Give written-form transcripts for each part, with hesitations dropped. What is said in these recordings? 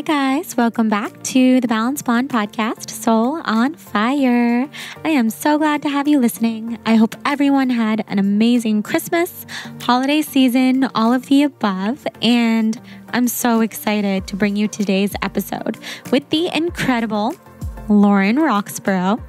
Hi guys, welcome back to the Balance Blonde podcast, Soul on Fire. I am so glad to have you listening. I hope everyone had an amazing Christmas, holiday season, all of the above, and I'm so excited to bring you today's episode with the incredible Lauren Roxburgh.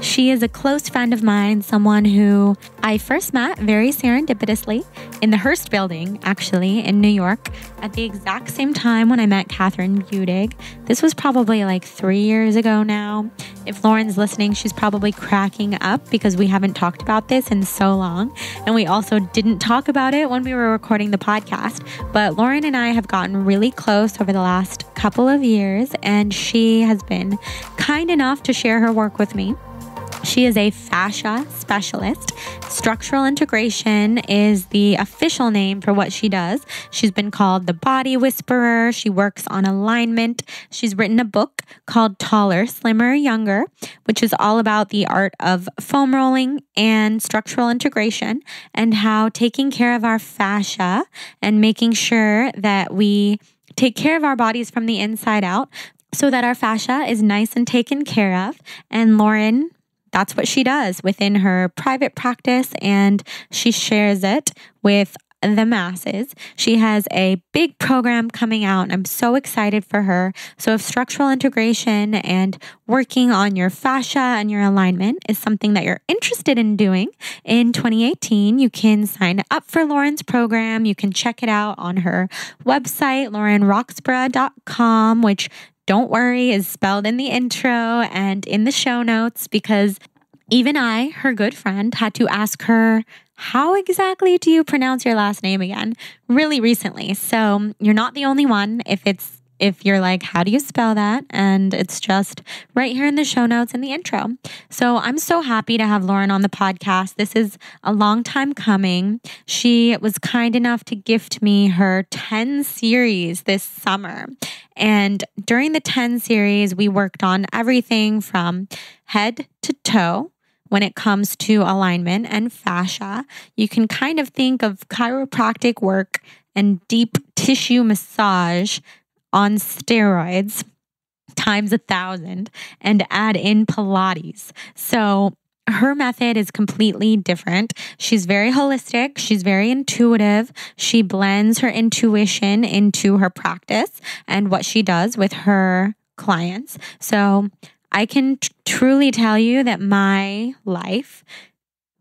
She is a close friend of mine, someone who I first met very serendipitously in the Hearst building, actually, in New York, at the exact same time when I met Catherine Budig. This was probably like 3 years ago now. If Lauren's listening, she's probably cracking up because we haven't talked about this in so long. And we also didn't talk about it when we were recording the podcast. But Lauren and I have gotten really close over the last couple of years, and she has been kind enough to share her work with me. She is a fascia specialist. Structural integration is the official name for what she does. She's been called the body whisperer. She works on alignment. She's written a book called Taller, Slimmer, Younger, which is all about the art of foam rolling and structural integration and how taking care of our fascia and making sure that we take care of our bodies from the inside out so that our fascia is nice and taken care of. And Lauren, that's what she does within her private practice, and she shares it with the masses. She has a big program coming out, and I'm so excited for her. So if structural integration and working on your fascia and your alignment is something that you're interested in doing in 2018, you can sign up for Lauren's program. You can check it out on her website, laurenroxburgh.com, which, don't worry, is spelled in the intro and in the show notes, because even I, her good friend, had to ask her, how exactly do you pronounce your last name again? Really recently. So you're not the only one if you're like, how do you spell that? And it's just right here in the show notes in the intro. So I'm so happy to have Lauren on the podcast. This is a long time coming. She was kind enough to gift me her 10 series this summer. And during the 10 series, we worked on everything from head to toe. When it comes to alignment and fascia, you can kind of think of chiropractic work and deep tissue massage on steroids times 1,000 and add in Pilates. So her method is completely different. She's very holistic. She's very intuitive. She blends her intuition into her practice and what she does with her clients. So I can truly tell you that my life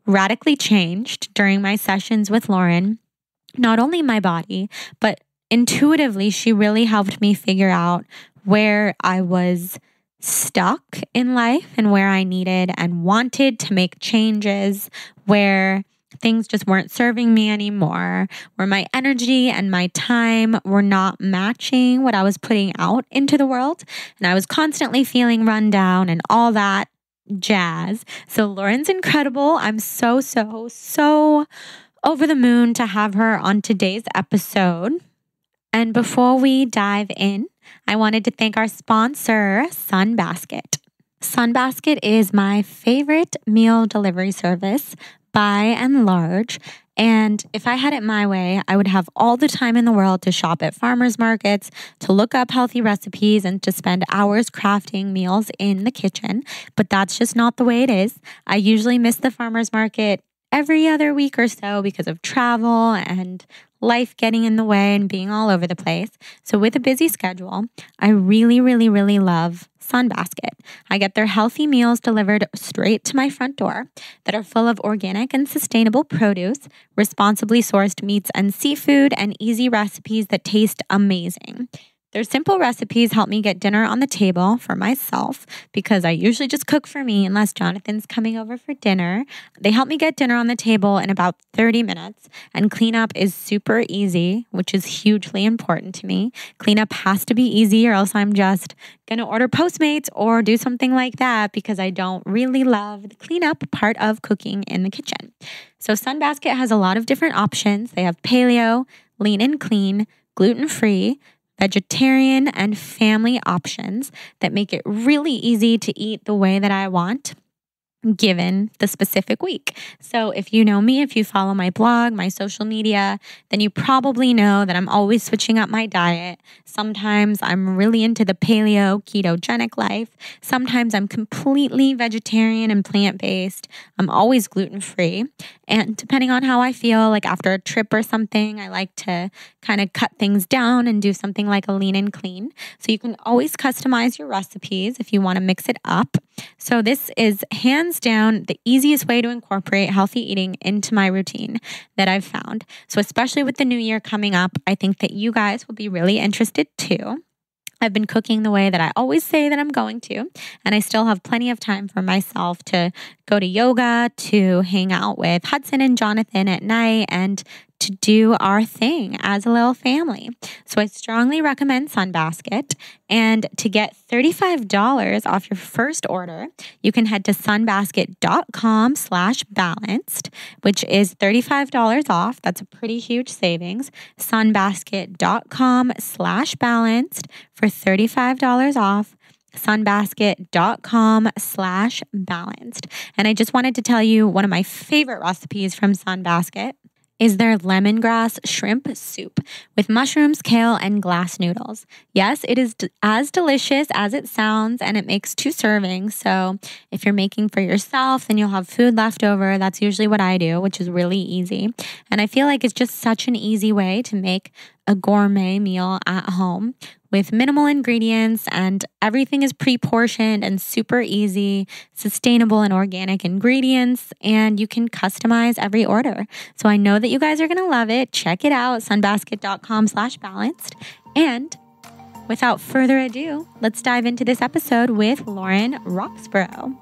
radically changed during my sessions with Lauren. Not only my body, but intuitively, she really helped me figure out where I was stuck in life and where I needed and wanted to make changes, where things just weren't serving me anymore, where my energy and my time were not matching what I was putting out into the world. And I was constantly feeling run down and all that jazz. So Lauren's incredible. I'm so over the moon to have her on today's episode. And before we dive in, I wanted to thank our sponsor, Sunbasket. Sunbasket is my favorite meal delivery service by and large. And if I had it my way, I would have all the time in the world to shop at farmers markets, to look up healthy recipes, and to spend hours crafting meals in the kitchen. But that's just not the way it is. I usually miss the farmers market every other week or so because of travel and life getting in the way and being all over the place. So with a busy schedule, I really love Sunbasket. I get their healthy meals delivered straight to my front door that are full of organic and sustainable produce, responsibly sourced meats and seafood, and easy recipes that taste amazing. Their simple recipes help me get dinner on the table for myself because I usually just cook for me unless Jonathan's coming over for dinner. They help me get dinner on the table in about 30 minutes, and cleanup is super easy, which is hugely important to me. Cleanup has to be easy or else I'm just going to order Postmates or do something like that because I don't really love the cleanup part of cooking in the kitchen. So Sunbasket has a lot of different options. They have paleo, lean and clean, gluten-free, vegetarian, and family options that make it really easy to eat the way that I want. given the specific week. So if you know me, if you follow my blog, my social media, then you probably know that I'm always switching up my diet. Sometimes I'm really into the paleo ketogenic life. Sometimes I'm completely vegetarian and plant-based. I'm always gluten-free. And depending on how I feel, like after a trip or something, I like to kind of cut things down and do something like a lean and clean. So you can always customize your recipes if you want to mix it up. So this is hands down the easiest way to incorporate healthy eating into my routine that I've found. So especially with the new year coming up, I think that you guys will be really interested too. I've been cooking the way that I always say that I'm going to, and I still have plenty of time for myself to go to yoga, to hang out with Hudson and Jonathan at night, and to do our thing as a little family. So I strongly recommend Sunbasket. And to get $35 off your first order, you can head to sunbasket.com/balanced, which is $35 off. That's a pretty huge savings. Sunbasket.com/balanced for $35 off. Sunbasket.com/balanced. And I just wanted to tell you one of my favorite recipes from Sunbasket is their lemongrass shrimp soup with mushrooms, kale, and glass noodles. Yes, it is as delicious as it sounds, and it makes 2 servings. So if you're making for yourself, then you'll have food left over. That's usually what I do, which is really easy. And I feel like it's just such an easy way to make a gourmet meal at home with minimal ingredients, and everything is pre-portioned and super easy, sustainable and organic ingredients, and you can customize every order. So I know that you guys are going to love it. Check it out, sunbasket.com/balanced. And without further ado, let's dive into this episode with Lauren Roxburgh.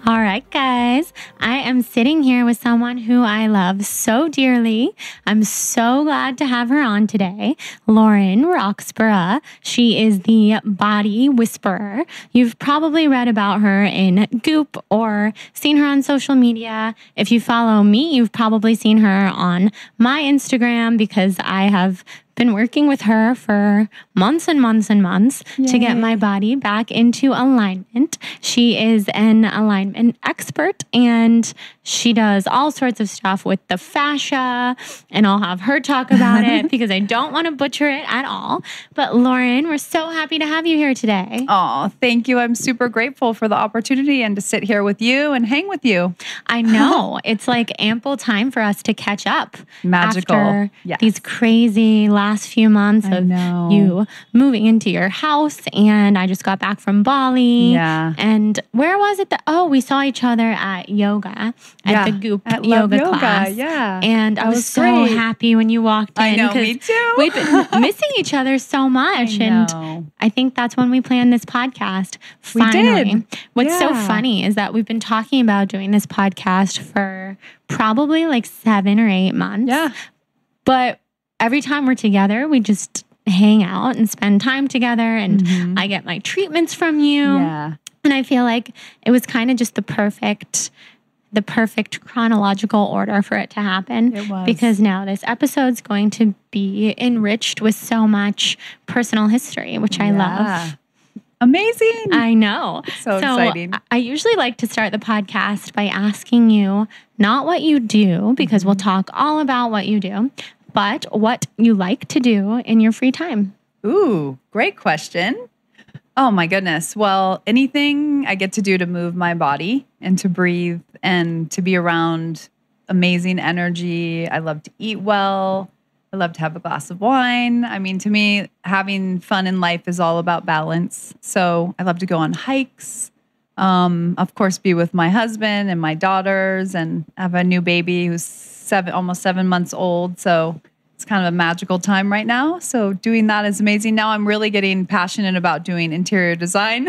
All right, guys, I am sitting here with someone who I love so dearly. I'm so glad to have her on today, Lauren Roxburgh. She is the body whisperer. You've probably read about her in Goop or seen her on social media. If you follow me, you've probably seen her on my Instagram because I have been working with her for months and months and months to get my body back into alignment. She is an alignment expert, and she does all sorts of stuff with the fascia, and I'll have her talk about it because I don't want to butcher it at all. But Lauren, we're so happy to have you here today. Oh, thank you. I'm super grateful for the opportunity and to sit here with you and hang with you. I know. It's like ample time for us to catch up. Magical. After these crazy last few months of you moving into your house, and I just got back from Bali. Yeah. And where was it that we saw each other at yoga at the Goop yoga class. Yeah. And I was so happy when you walked in. I know, me too. We've been missing each other so much. And I think that's when we planned this podcast. Finally. We did. What's so funny is that we've been talking about doing this podcast for probably like 7 or 8 months. Yeah. But every time we're together, we just hang out and spend time together, and I get my treatments from you. Yeah. And I feel like it was kind of just the perfect chronological order for it to happen. It was. Because now this episode's going to be enriched with so much personal history, which I love. Amazing. I know. So exciting. I usually like to start the podcast by asking you not what you do, because we'll talk all about what you do, but what you like to do in your free time. Ooh, great question. Oh my goodness. Well, anything I get to do to move my body and to breathe and to be around amazing energy. I love to eat well. I love to have a glass of wine. I mean, to me, having fun in life is all about balance. So I love to go on hikes. Of course, be with my husband and my daughters, and have a new baby who's almost 7 months old. So it's kind of a magical time right now. So doing that is amazing. Now I'm really getting passionate about doing interior design.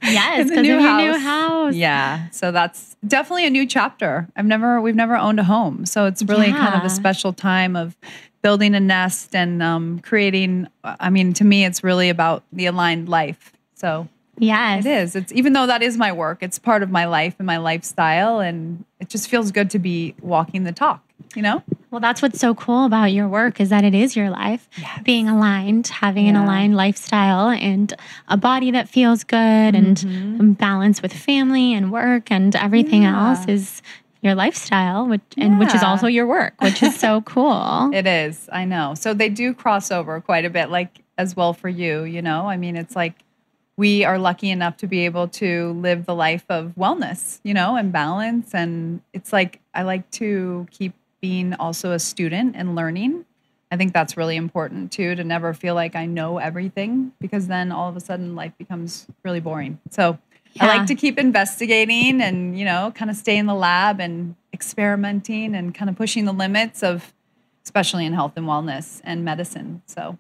Yes, because of your new house. Yeah. So that's definitely a new chapter. We've never owned a home. So it's really kind of a special time of building a nest and creating, I mean, to me, it's really about the aligned life. So yes, it is. It's, even though that is my work, it's part of my life and my lifestyle. And it just feels good to be walking the talk. you know? Well, that's what's so cool about your work is that it is your life. Yes. Being aligned, having an aligned lifestyle and a body that feels good and balance with family and work and everything else is your lifestyle, which is also your work, which is so cool. It is. I know. So they do cross over quite a bit, like as well for you, you know? I mean, it's like we are lucky enough to be able to live the life of wellness, you know, and balance. And it's like, I like to keep being also a student and learning. I think that's really important too, to never feel like I know everything, because then all of a sudden life becomes really boring. So I like to keep investigating and, you know, kind of stay in the lab and experimenting and kind of pushing the limits of, especially in health and wellness and medicine. So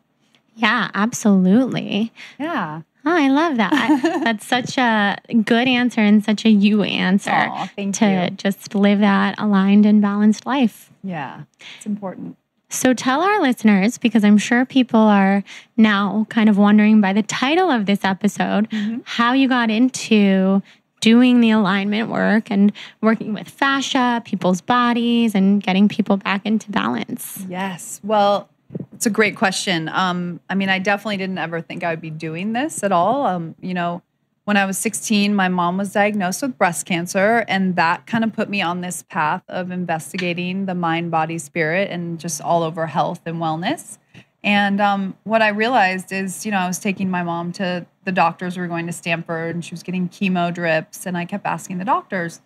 yeah, absolutely. Yeah. Oh, I love that. That's such a good answer and such a you answer. Aw, thank to you. just live that aligned and balanced life. Yeah, it's important. So tell our listeners, because I'm sure people are now kind of wondering by the title of this episode, how you got into doing the alignment work and working with fascia, people's bodies, and getting people back into balance. Yes. Well, it's a great question. I mean, I definitely didn't ever think I would be doing this at all. You know, when I was 16, my mom was diagnosed with breast cancer, and that kind of put me on this path of investigating the mind, body, spirit, and just all over health and wellness. And what I realized is, you know, I was taking my mom to the doctors. We were going to Stanford, and she was getting chemo drips, and I kept asking the doctors,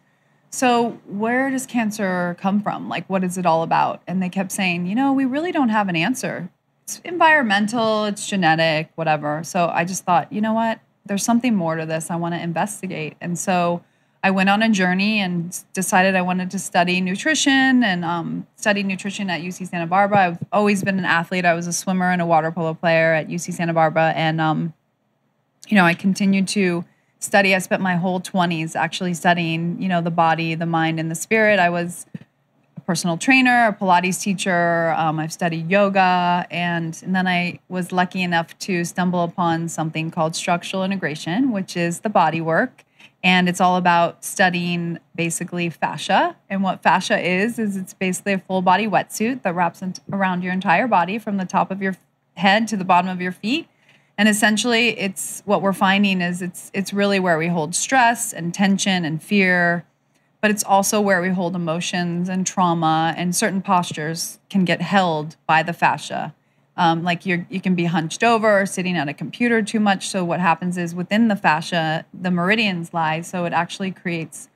so where does cancer come from? Like, what is it all about? And they kept saying, you know, we really don't have an answer. It's environmental, it's genetic, whatever. So I just thought, you know what? There's something more to this. I want to investigate. And so I went on a journey and decided I wanted to study nutrition and studied nutrition at UC Santa Barbara. I've always been an athlete. I was a swimmer and a water polo player at UC Santa Barbara. And, you know, I continued to study. I spent my whole 20s actually studying, you know, the body, the mind, and the spirit. I was a personal trainer, a Pilates teacher. I've studied yoga. And then I was lucky enough to stumble upon something called structural integration, which is the body work. And it's all about studying basically fascia. And what fascia is it's basically a full body wetsuit that wraps around your entire body from the top of your head to the bottom of your feet. And essentially, it's what we're finding is it's really where we hold stress and tension and fear, but it's also where we hold emotions and trauma, and certain postures can get held by the fascia. Like you can be hunched over or sitting at a computer too much. So what happens is within the fascia, the meridians lie. So it actually creates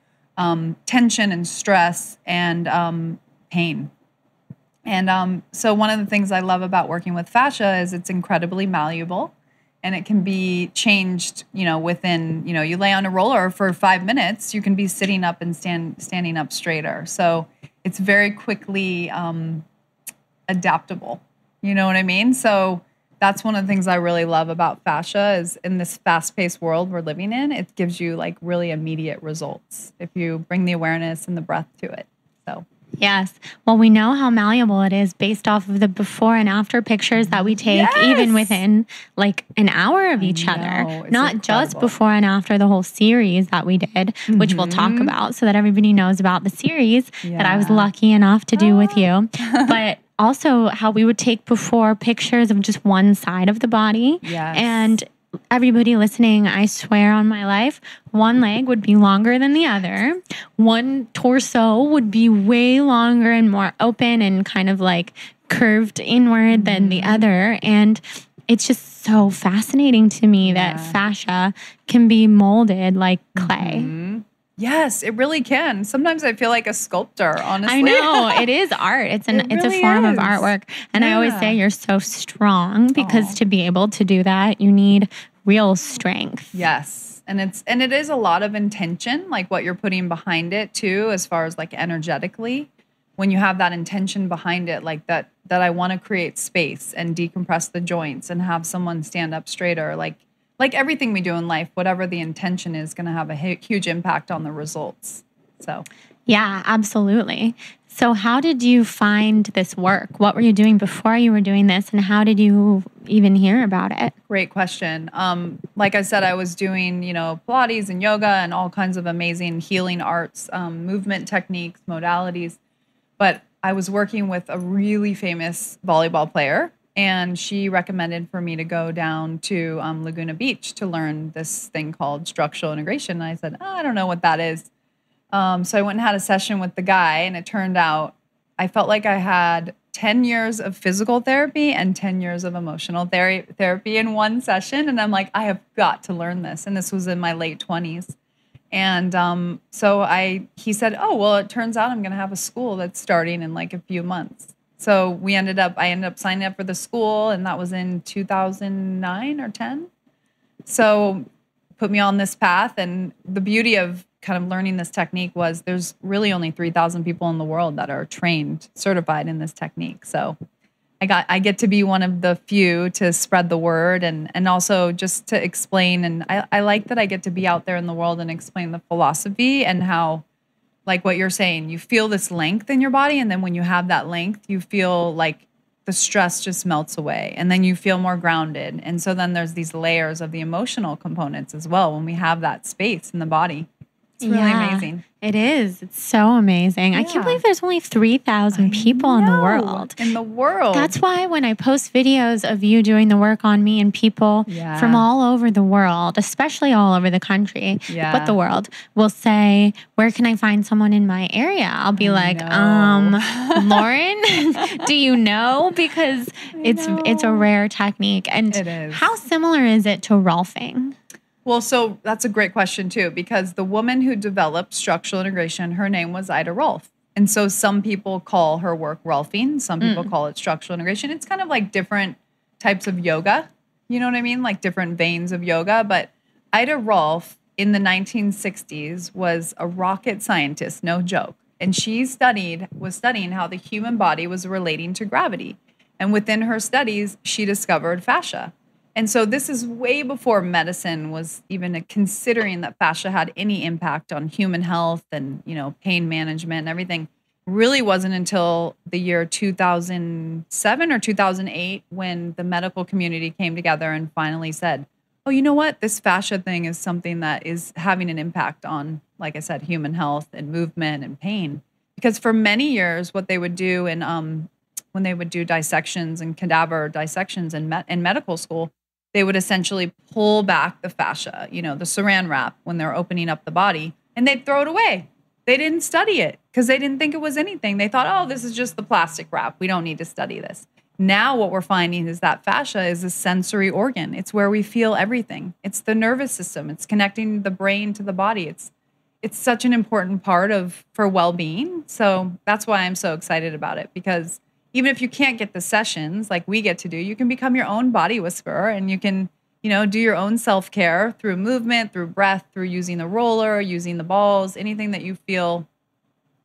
tension and stress and pain. And so one of the things I love about working with fascia is it's incredibly malleable. And it can be changed, you know, within, you know, you lay on a roller for 5 minutes, you can be sitting up and standing up straighter. So it's very quickly adaptable. You know what I mean? So that's one of the things I really love about fascia is in this fast-paced world we're living in, it gives you like really immediate results if you bring the awareness and the breath to it. So yes. Well, we know how malleable it is based off of the before and after pictures that we take, even within like an hour of each other. Not just before and after the whole series that we did, which we'll talk about so that everybody knows about the series that I was lucky enough to do with you. But also how we would take before pictures of just one side of the body. Yes. And everybody listening, I swear on my life, one leg would be longer than the other. One torso would be way longer and more open and kind of like curved inward than the other. And it's just so fascinating to me that fascia can be molded like clay. Yes, it really can. Sometimes I feel like a sculptor, honestly. I know. It is art. It's a form of artwork. And I always say you're so strong because to be able to do that, you need real strength. Yes. And it is a lot of intention, like what you're putting behind it too, as far as like energetically. When you have that intention behind it, like that I want to create space and decompress the joints and have someone stand up straighter, like everything we do in life, whatever the intention is going to have a huge impact on the results. So, yeah, absolutely. So how did you find this work? What were you doing before you were doing this, and how did you even hear about it? Great question. Like I said, I was doing, you know, Pilates and yoga and all kinds of amazing healing arts, movement techniques, modalities. But I was working with a really famous volleyball player, and she recommended for me to go down to Laguna Beach to learn this thing called structural integration. And I said, I don't know what that is. So I went and had a session with the guy, and it turned out I felt like I had 10 years of physical therapy and 10 years of emotional therapy in one session. And I'm like, I have got to learn this. And this was in my late 20s. And he said, oh, well, it turns out I'm going to have a school that's starting in like a few months. So I ended up signing up for the school, and that was in 2009 or 10. So put me on this path. And the beauty of kind of learning this technique was there's really only 3,000 people in the world that are trained, certified in this technique. So I get to be one of the few to spread the word and also just to explain. And I like that I get to be out there in the world and explain the philosophy and how, like what you're saying, you feel this length in your body. And then when you have that length, you feel like the stress just melts away, and then you feel more grounded. And so then there's these layers of the emotional components as well when we have that space in the body. It's really amazing. It is. It's so amazing. Yeah. I can't believe there's only 3,000 people in the world. In the world. That's why when I post videos of you doing the work on me and people from all over the world, especially all over the country, but the world, will say, where can I find someone in my area? I'll be like, Lauren, do you know? Because it's a rare technique. And it is. How similar is it to Rolfing? Well, so that's a great question too, because the woman who developed structural integration, her name was Ida Rolf. And so some people call her work Rolfing. Some people call it structural integration. It's kind of like different types of yoga. You know what I mean? Like different veins of yoga. But Ida Rolf in the 1960s was a rocket scientist, no joke. And she was studying how the human body was relating to gravity. And within her studies, she discovered fascia. And so this is way before medicine was even considering that fascia had any impact on human health and, pain management and everything. Really wasn't until the year 2007 or 2008 when the medical community came together and finally said, oh, you know what? This fascia thing is something that is having an impact on, like I said, human health and movement and pain. Because for many years, what they would do when they would do dissections and cadaver dissections in medical school, they would essentially pull back the fascia, the saran wrap when they're opening up the body, and they'd throw it away. They didn't study it because they didn't think it was anything. They thought, oh, this is just the plastic wrap. We don't need to study this. Now what we're finding is that fascia is a sensory organ. It's where we feel everything. It's the nervous system. It's connecting the brain to the body. It's such an important part for well-being. So that's why I'm so excited about it, because even if you can't get the sessions like we get to do, you can become your own body whisperer, and you can, do your own self-care through movement, through breath, through using the roller, using the balls, anything that you feel,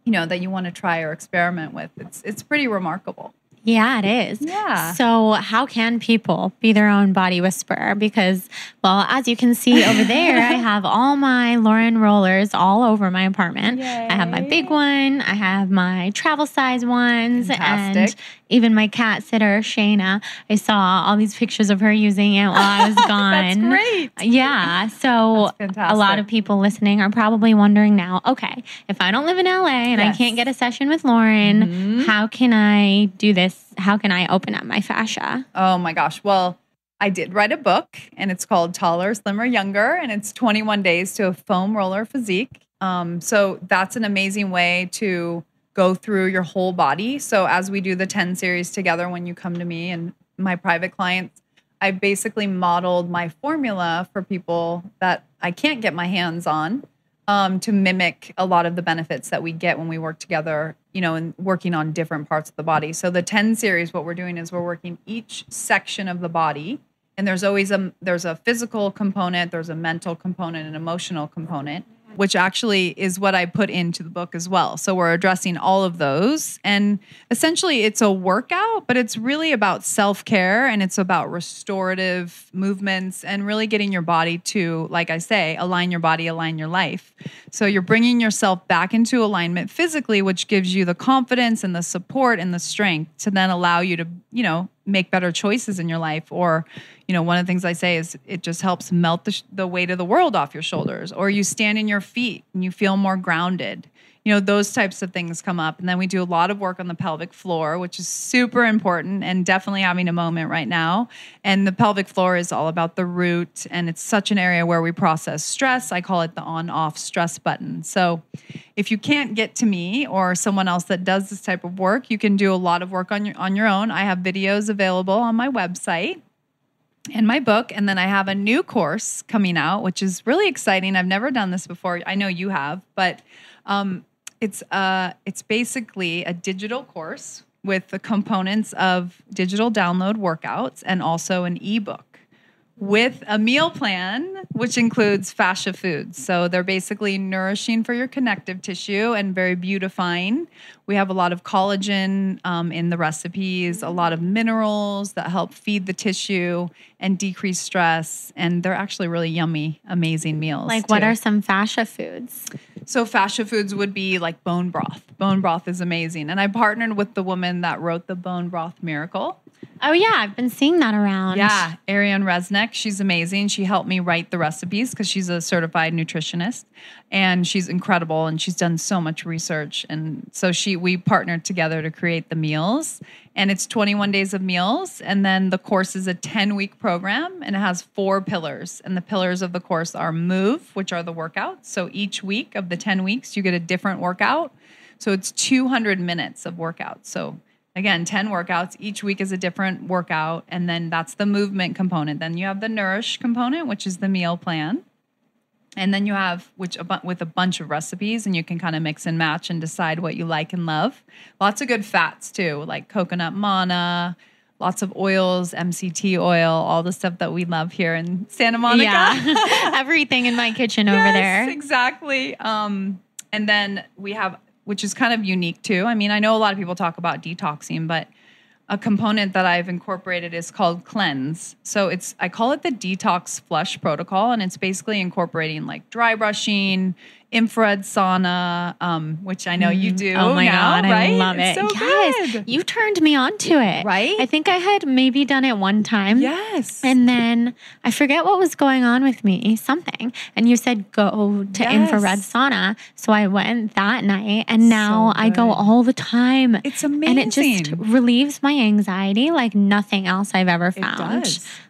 that you want to try or experiment with. It's pretty remarkable. Yeah, it is. Yeah. So how can people be their own body whisperer? Because, well, as you can see over there, I have all my Lauren rollers all over my apartment. Yay. I have my big one. I have my travel size ones. Fantastic. And even my cat sitter, Shayna. I saw all these pictures of her using it while I was gone. That's great. Yeah. So a lot of people listening are probably wondering now, okay, if I don't live in LA and I can't get a session with Lauren, how can I do this? How can I open up my fascia? Oh my gosh. Well, I did write a book, and it's called Taller, Slimmer, Younger, and it's 21 Days to a Foam Roller Physique. So that's an amazing way to go through your whole body. So as we do the 10 series together, when you come to me and my private clients, I basically modeled my formula for people that I can't get my hands on, to mimic a lot of the benefits that we get when we work together, and working on different parts of the body. So the 10 series, what we're doing is we're working each section of the body, and there's always there's a physical component, there's a mental component, an emotional component, which actually is what I put into the book as well. So we're addressing all of those. And essentially it's a workout, but it's really about self-care, and it's about restorative movements and really getting your body to, like I say, align your body, align your life. So you're bringing yourself back into alignment physically, which gives you the confidence and the support and the strength to then allow you to, make better choices in your life. Or, one of the things I say is it just helps melt the weight of the world off your shoulders. Or you stand in your feet and you feel more grounded. those types of things come up. And then we do a lot of work on the pelvic floor, which is super important and definitely having a moment right now. And the pelvic floor is all about the root, and it's such an area where we process stress. I call it the on-off stress button. So if you can't get to me or someone else that does this type of work, you can do a lot of work on your own. I have videos available on my website and my book. And then I have a new course coming out, which is really exciting. I've never done this before. I know you have, but it's basically a digital course with the components of digital download workouts and also an ebook with a meal plan, which includes fascia foods. So they're basically nourishing for your connective tissue and very beautifying. We have a lot of collagen in the recipes, a lot of minerals that help feed the tissue and decrease stress. And they're actually really yummy, amazing meals. Like, what are some fascia foods? So fascia foods would be like bone broth. Bone broth is amazing. And I partnered with the woman that wrote the Bone Broth Miracle. Oh, yeah. I've been seeing that around. Yeah. Ariane Resnick. She's amazing. She helped me write the recipes because she's a certified nutritionist. And she's incredible. And she's done so much research. And so we partnered together to create the meals. And it's 21 days of meals. And then the course is a 10-week program. And it has 4 pillars. And the pillars of the course are move, which are the workouts. So each week of the 10 weeks, you get a different workout. So it's 200 minutes of workouts. So again, 10 workouts. Each week is a different workout. And then that's the movement component. Then you have the nourish component, which is the meal plan. And then you have with a bunch of recipes, and you can kind of mix and match and decide what you like and love. Lots of good fats too, like coconut manna, lots of oils, MCT oil, all the stuff that we love here in Santa Monica. Yeah, everything in my kitchen over there. Yes, exactly. And then we have, which is kind of unique too. I mean, I know a lot of people talk about detoxing, but a component that I've incorporated is called cleanse. So I call it the detox flush protocol, and it's basically incorporating like dry brushing, infrared sauna, which I know you do. Oh my God, right? I love it. It's so yes, good. You turned me on to it. Right? I think I had maybe done it one time. Yes. And then I forget what was going on with me, something. And you said go to infrared sauna. So I went that night, and now I go all the time. It's amazing. And it just relieves my anxiety like nothing else I've ever found.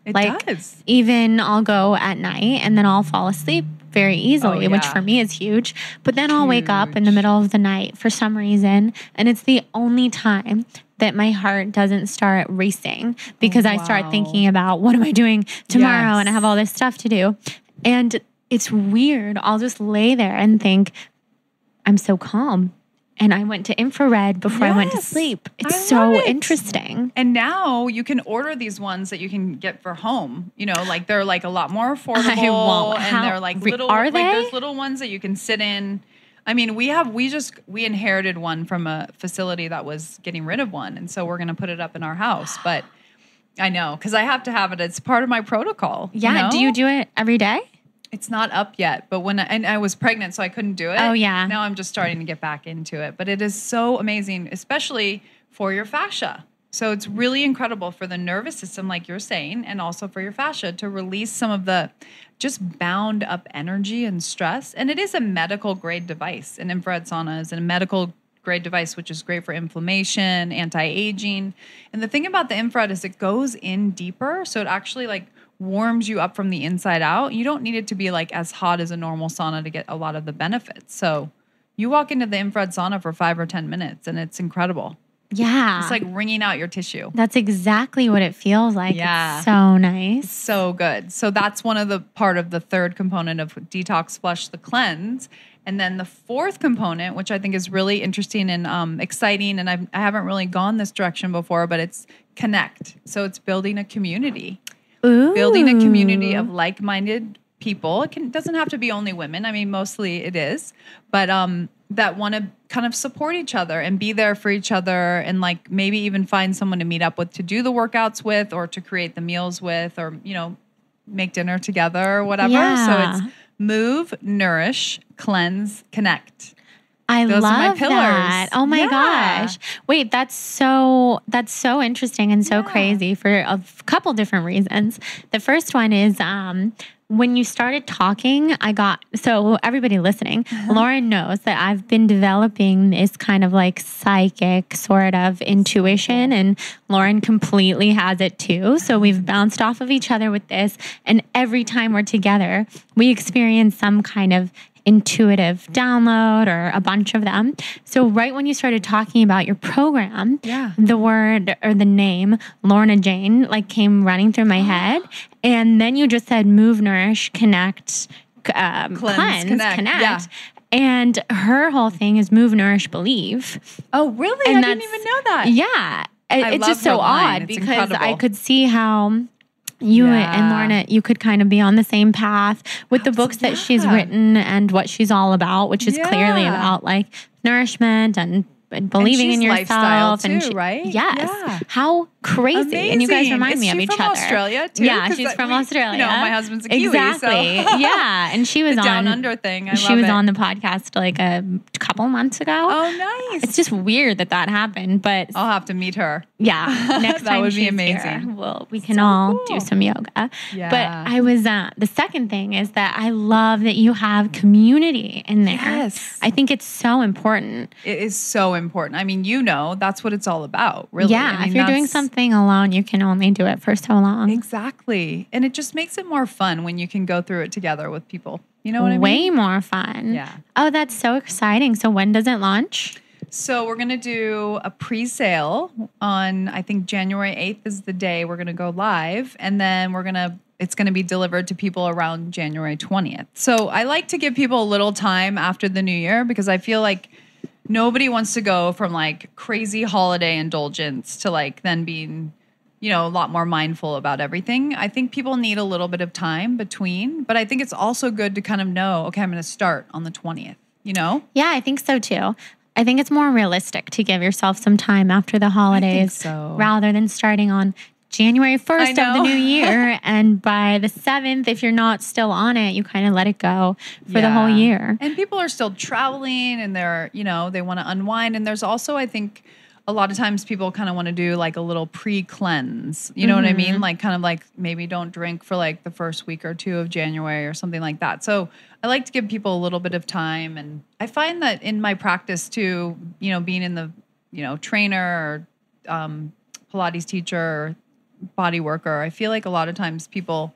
It does. Even I'll go at night and then I'll fall asleep very easily, which for me is huge. But then I'll wake up in the middle of the night for some reason, and it's the only time that my heart doesn't start racing because I start thinking about what am I doing tomorrow, and I have all this stuff to do. And it's weird. I'll just lay there and think, I'm so calm. And I went to infrared before I went to sleep. It's so interesting. And now you can order these ones that you can get for home. Like they're like a lot more affordable. I won't. And they're like little. Are they? Like there's little ones that you can sit in. I mean, we inherited one from a facility that was getting rid of one, and so we're going to put it up in our house. But I know because I have to have it. It's part of my protocol. Yeah. Do you do it every day? It's not up yet, but and I was pregnant, so I couldn't do it. Oh, yeah. Now I'm just starting to get back into it. But it is so amazing, especially for your fascia. So it's really incredible for the nervous system, like you're saying, and also for your fascia to release some of the just bound up energy and stress. And it is a medical grade device. An infrared sauna is a medical grade device, which is great for inflammation, anti-aging. And the thing about the infrared is it goes in deeper. So it actually warms you up from the inside out. You don't need it to be like as hot as a normal sauna to get a lot of the benefits. So you walk into the infrared sauna for 5 or 10 minutes and it's incredible. Yeah. It's like wringing out your tissue. That's exactly what it feels like. Yeah. It's so nice. So good. So that's one of the part of the third component of detox flush, the cleanse. And then the fourth component, which I think is really interesting and exciting, and I haven't really gone this direction before, but it's connect. So it's building a community. Ooh. Building a community of like-minded people. It doesn't have to be only women. I mean, mostly it is. But that want to kind of support each other and be there for each other and maybe even find someone to meet up with to do the workouts with or to create the meals with or, make dinner together or whatever. Yeah. So it's move, nourish, cleanse, connect. Those are my love pillars. that. Oh my gosh. Wait, that's so interesting and so crazy for a couple different reasons. The first one is when you started talking, so everybody listening, Lauren knows that I've been developing this kind of like psychic sort of intuition, and Lauren completely has it too. So we've bounced off of each other with this. And every time we're together, we experience some kind of intuitive download or a bunch of them. So right when you started talking about your program, the word or the name Lorna Jane like came running through my head. And then you just said move, nourish, connect, cleanse, connect. Yeah. And her whole thing is move, nourish, believe. Oh, really? And I didn't even know that. Yeah. It's love just so her line. odd It's because incredible. I could see how you and Lorna, you could kind of be on the same path with the books that she's written and what she's all about, which is clearly about like nourishment and believing in yourself. Too, and right? Yes. Yeah. How crazy. Amazing. And you guys remind me Is of she each from other. Australia too? Yeah, she's from Australia. You know, my husband's a Kiwi. Exactly. So. Yeah. And she was the on Down Under thing. she was on the podcast like a couple months ago. Oh, nice. It's just weird that happened, but I'll have to meet her. yeah, next That time would be she's amazing. here, we can all do some yoga. Yeah. But I was the second thing is that I love that you have community in there. Yes. I think it's so important. It is so important. I mean, that's what it's all about, really. Yeah, I mean, if you're doing something alone, you can only do it for so long. Exactly. And it just makes it more fun when you can go through it together with people. You know what I mean? Way more fun. Yeah. Oh, that's so exciting. So when does it launch? So we're going to do a pre-sale on, I think January 8th is the day we're going to go live. And then it's going to be delivered to people around January 20th. So I like to give people a little time after the new year because I feel like nobody wants to go from like crazy holiday indulgence to like then being, a lot more mindful about everything. I think people need a little bit of time between, but I think it's also good to kind of know, okay, I'm going to start on the 20th, Yeah, I think so too. I think it's more realistic to give yourself some time after the holidays rather than starting on January 1st of the new year. And by the 7th, if you're not still on it, you kind of let it go for the whole year. And people are still traveling and they're, they want to unwind. And there's also, I think, a lot of times people kind of want to do like a little pre-cleanse. You know what I mean? Like kind of like maybe don't drink for like the first week or two of January or something like that. So I like to give people a little bit of time. And I find that in my practice too, being in the, trainer or Pilates teacher or body worker, I feel like a lot of times people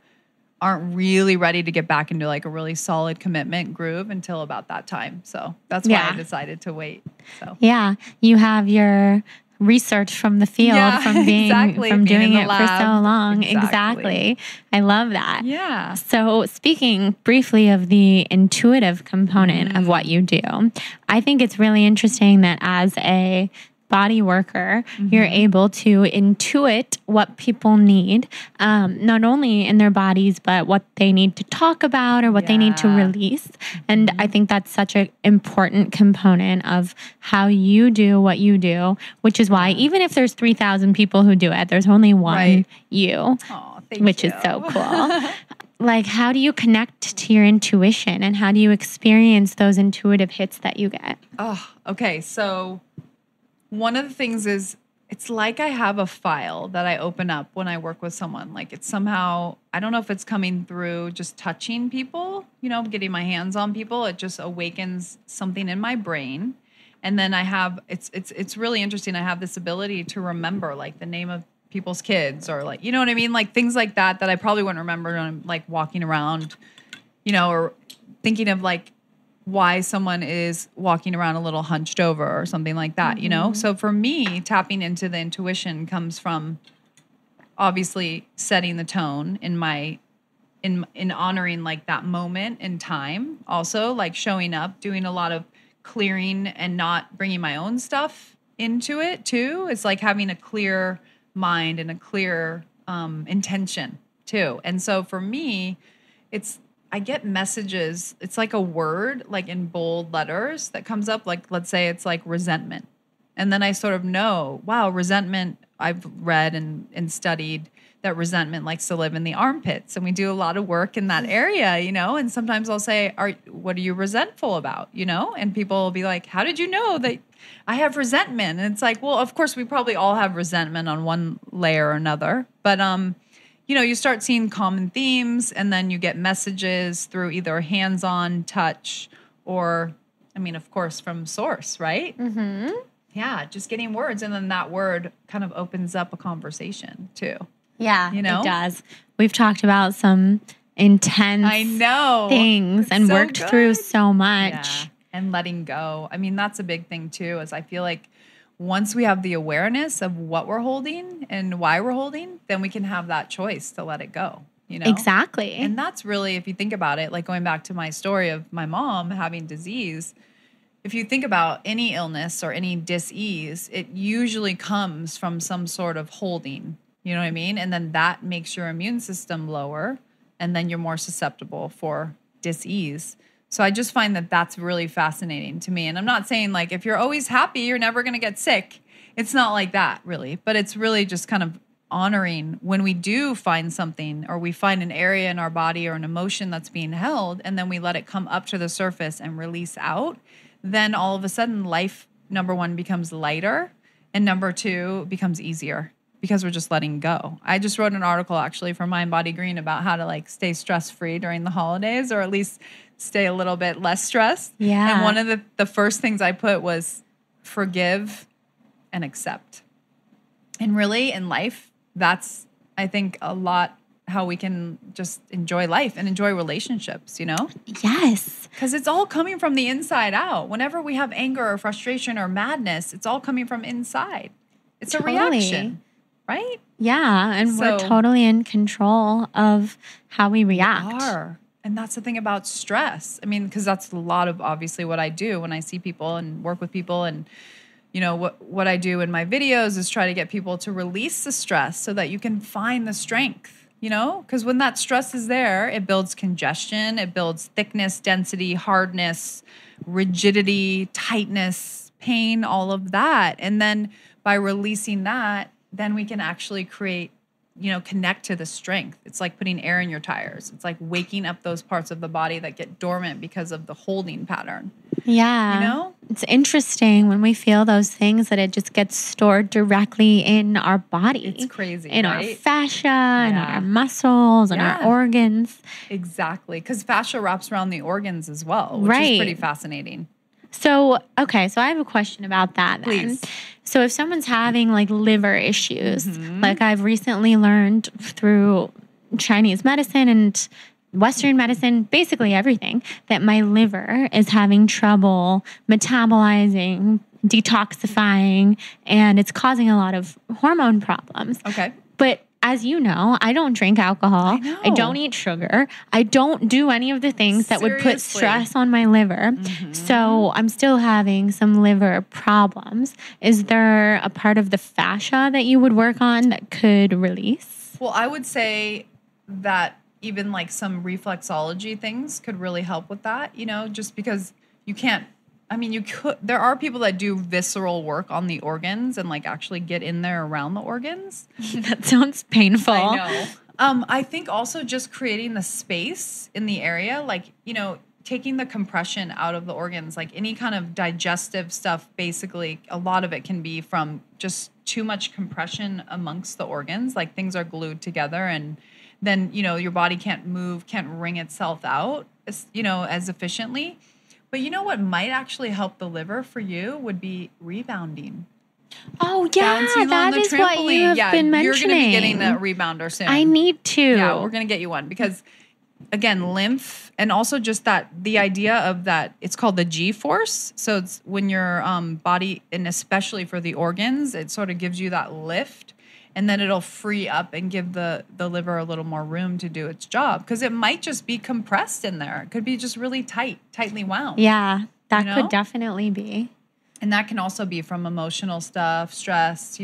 aren't really ready to get back into like a really solid commitment groove until about that time. So that's why I decided to wait. So yeah, you have your research from the field from being from doing it for so long. Exactly. I love that. Yeah. So speaking briefly of the intuitive component of what you do, I think it's really interesting that as a body worker, you're able to intuit what people need, not only in their bodies, but what they need to talk about or what they need to release. And I think that's such an important component of how you do what you do, which is why even if there's 3,000 people who do it, there's only one you, which is so cool. Like, how do you connect to your intuition and how do you experience those intuitive hits that you get? Oh, okay. So one of the things is it's like I have a file that I open up when I work with someone. Like it's somehow, I don't know if it's coming through just touching people, getting my hands on people. It just awakens something in my brain. And then I have, it's really interesting. I have this ability to remember like the name of people's kids or like, you know what I mean? Like things like that I probably wouldn't remember when I'm like walking around, or thinking of like, why someone is walking around a little hunched over or something like that, So for me, tapping into the intuition comes from obviously setting the tone in honoring like that moment in time. Also like showing up, doing a lot of clearing and not bringing my own stuff into it too. It's like having a clear mind and a clear intention too. And so for me, I get messages. It's like a word, like in bold letters that comes up. Like, let's say it's like resentment. And then I sort of know, wow, resentment, I've read and studied that resentment likes to live in the armpits. And we do a lot of work in that area, and sometimes I'll say, what are you resentful about? And people will be like, how did you know that I have resentment? And it's like, well, of course we probably all have resentment on one layer or another. But, you start seeing common themes, and then you get messages through either hands-on touch or, I mean, of course, from source, right? Mm-hmm. Yeah, just getting words. And then that word kind of opens up a conversation too. Yeah, it does. We've talked about some intense things and so worked through so much. Yeah. And letting go. I mean, that's a big thing too, is I feel like once we have the awareness of what we're holding and why we're holding, then we can have that choice to let it go. Exactly. And that's really, if you think about it, like going back to my story of my mom having disease, if you think about any illness or any dis-ease, it usually comes from some sort of holding, you know what I mean? And then that makes your immune system lower, and then you're more susceptible for dis-ease. So I just find that that's really fascinating to me. And I'm not saying like, if you're always happy, you're never going to get sick. It's not like that really, but it's really just kind of honoring when we do find something, or we find an area in our body or an emotion that's being held, and then we let it come up to the surface and release out. Then all of a sudden life, number one, becomes lighter, and number two, becomes easier because we're just letting go. I just wrote an article actually for Mind Body Green about how to like stay stress-free during the holidays, or at least stay a little bit less stressed. Yeah. And one of the first things I put was forgive and accept. And really in life, that's, I think, a lot how we can just enjoy life and enjoy relationships, Yes. Because it's all coming from the inside out. Whenever we have anger or frustration or madness, it's all coming from inside. It's a reaction, right? Yeah, and we're totally in control of how we react. We are. And that's the thing about stress. I mean, because that's a lot of obviously what I do when I see people and work with people, and what I do in my videos is try to get people to release the stress so that you can find the strength, because when that stress is there, it builds congestion, it builds thickness, density, hardness, rigidity, tightness, pain, all of that. And then by releasing that, then we can actually create, connect to the strength. It's like putting air in your tires. It's like waking up those parts of the body that get dormant because of the holding pattern. Yeah. It's interesting when we feel those things that it just gets stored directly in our body. It's crazy, in our fascia, in our muscles, and our organs. Exactly. Because fascia wraps around the organs as well, which is pretty fascinating. So I have a question about that then. Please. So if someone's having like liver issues, like I've recently learned through Chinese medicine and Western medicine, basically everything, that my liver is having trouble metabolizing, detoxifying, and it's causing a lot of hormone problems. Okay. But as you know, I don't drink alcohol. I don't eat sugar. I don't do any of the things that would put stress on my liver. So I'm still having some liver problems. Is there a part of the fascia that you would work on that could release? Well, I would say that even like some reflexology things could really help with that, just because you can't, you could, there are people that do visceral work on the organs and like actually get in there around the organs. That sounds painful. I know. I think also just creating the space in the area, like, taking the compression out of the organs, like any kind of digestive stuff, basically, a lot of it can be from just too much compression amongst the organs, like things are glued together, and then, your body can't move, can't wring itself out, as efficiently. But what might actually help the liver for you would be rebounding. Oh, yeah, that is what you have been mentioning. You're going to be getting a rebounder soon. I need to. Yeah, we're going to get you one because, again, lymph, and also just the idea of that, it's called the G-force. So it's when your body, and especially for the organs, it sort of gives you that lift. And then it'll free up and give the liver a little more room to do its job. Because it might just be compressed in there. It could be just really tightly wound. Yeah, that could definitely be. And that can also be from emotional stuff, stress,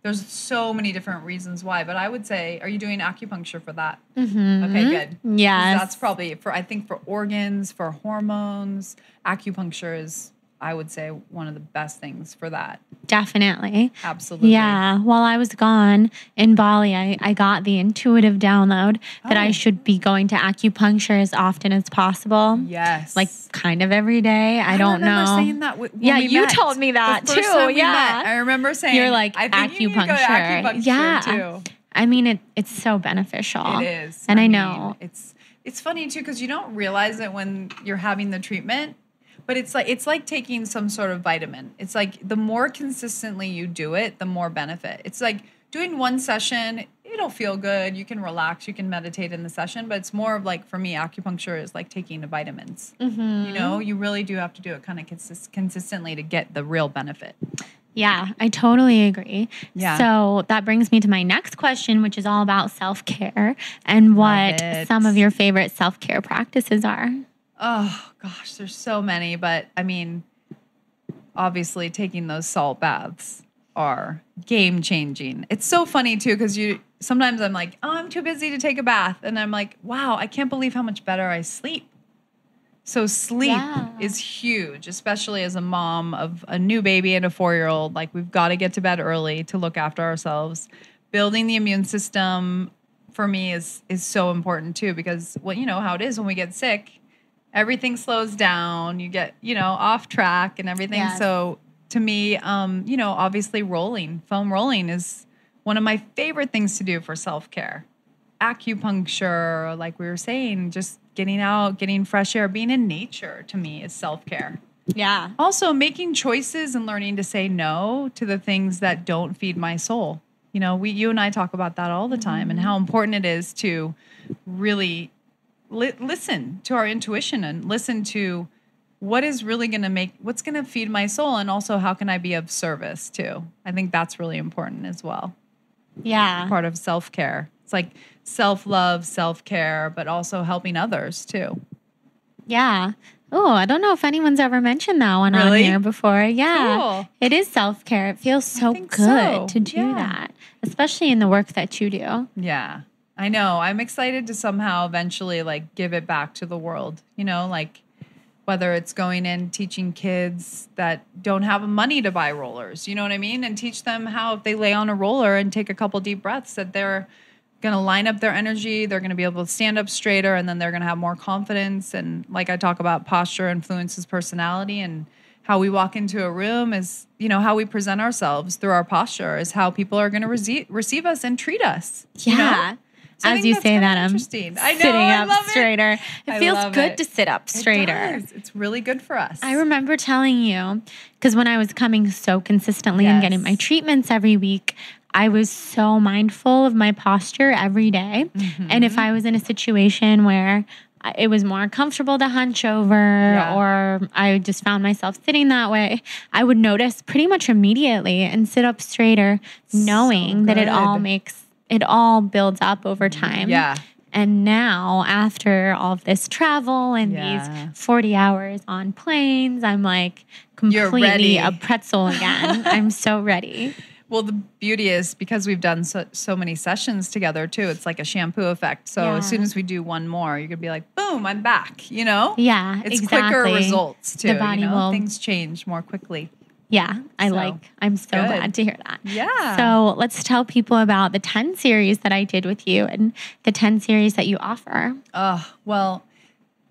There's so many different reasons why. But I would say, are you doing acupuncture for that? Okay, good. Yes. That's probably, for organs, for hormones, acupuncture is, I would say, one of the best things for that. Definitely. Absolutely. Yeah. While I was gone in Bali, I got the intuitive download that I should be going to acupuncture as often as possible. Yes. Like kind of every day. I don't know. I remember saying that when you told me that the too. First time we met, I remember saying, you're like, I think acupuncture. You need to go to acupuncture too. I mean, it's so beneficial. It is. And I mean, know. It's funny too, because you don't realize it when you're having the treatment, but it's like taking some sort of vitamin. It's like the more consistently you do it, the more benefit. It's like doing one session, it'll feel good. You can relax, you can meditate in the session, but it's more of like, for me, acupuncture is like taking the vitamins. You know, you really do have to do it kind of consistently to get the real benefit. Yeah, I totally agree. Yeah. So that brings me to my next question, which is all about self-care and what some of your favorite self-care practices are. Oh, gosh, there's so many. But I mean, obviously taking those salt baths are game changing. It's so funny too, because sometimes I'm like, oh, I'm too busy to take a bath. And I'm like, wow, I can't believe how much better I sleep. So sleep is huge, especially as a mom of a new baby and a 4-year-old. Like, we've got to get to bed early to look after ourselves. Building the immune system for me is so important too, because you know how it is when we get sick, everything slows down, you get, off track and everything. Yes. So to me, obviously foam rolling is one of my favorite things to do for self-care. Acupuncture, like we were saying, just getting out, getting fresh air, being in nature to me is self-care. Yeah. Also making choices and learning to say no to the things that don't feed my soul. You and I talk about that all the time, and how important it is to really listen to our intuition and listen to what is really what's going to feed my soul, and also how can I be of service too. I think that's really important as well. Yeah. Part of self-care. It's like self-love, self-care, but also helping others too. Yeah. Oh, I don't know if anyone's ever mentioned that one on here before. Yeah. Cool. It is self-care. It feels so good to do that, especially in the work that you do. Yeah. I know. I'm excited to somehow eventually like give it back to the world, like whether it's going in teaching kids that don't have money to buy rollers, you know what I mean? And teach them how, if they lay on a roller and take a couple deep breaths, that they're going to line up their energy, they're going to be able to stand up straighter, and then they're going to have more confidence. And like I talk about, posture influences personality, and how we walk into a room is, how we present ourselves through our posture is how people are going to receive us and treat us. Yeah. So as you say that, I'm sitting up straighter. It feels good to sit up straighter. It's really good for us. I remember telling you, because when I was coming so consistently and getting my treatments every week, I was so mindful of my posture every day. Mm-hmm. And if I was in a situation where it was more comfortable to hunch over or I just found myself sitting that way, I would notice pretty much immediately and sit up straighter, knowing that it all builds up over time. Yeah. And now, after all of this travel and these 40 hours on planes, I'm like completely a pretzel again. I'm so ready. Well, the beauty is, because we've done so many sessions together too, it's like a shampoo effect. So as soon as we do one more, you could be like, boom, I'm back, Yeah, it's quicker results too. The body will... Things change more quickly. Yeah, I'm so glad to hear that. Yeah. So let's tell people about the 10 series that I did with you and the 10 series that you offer. Well,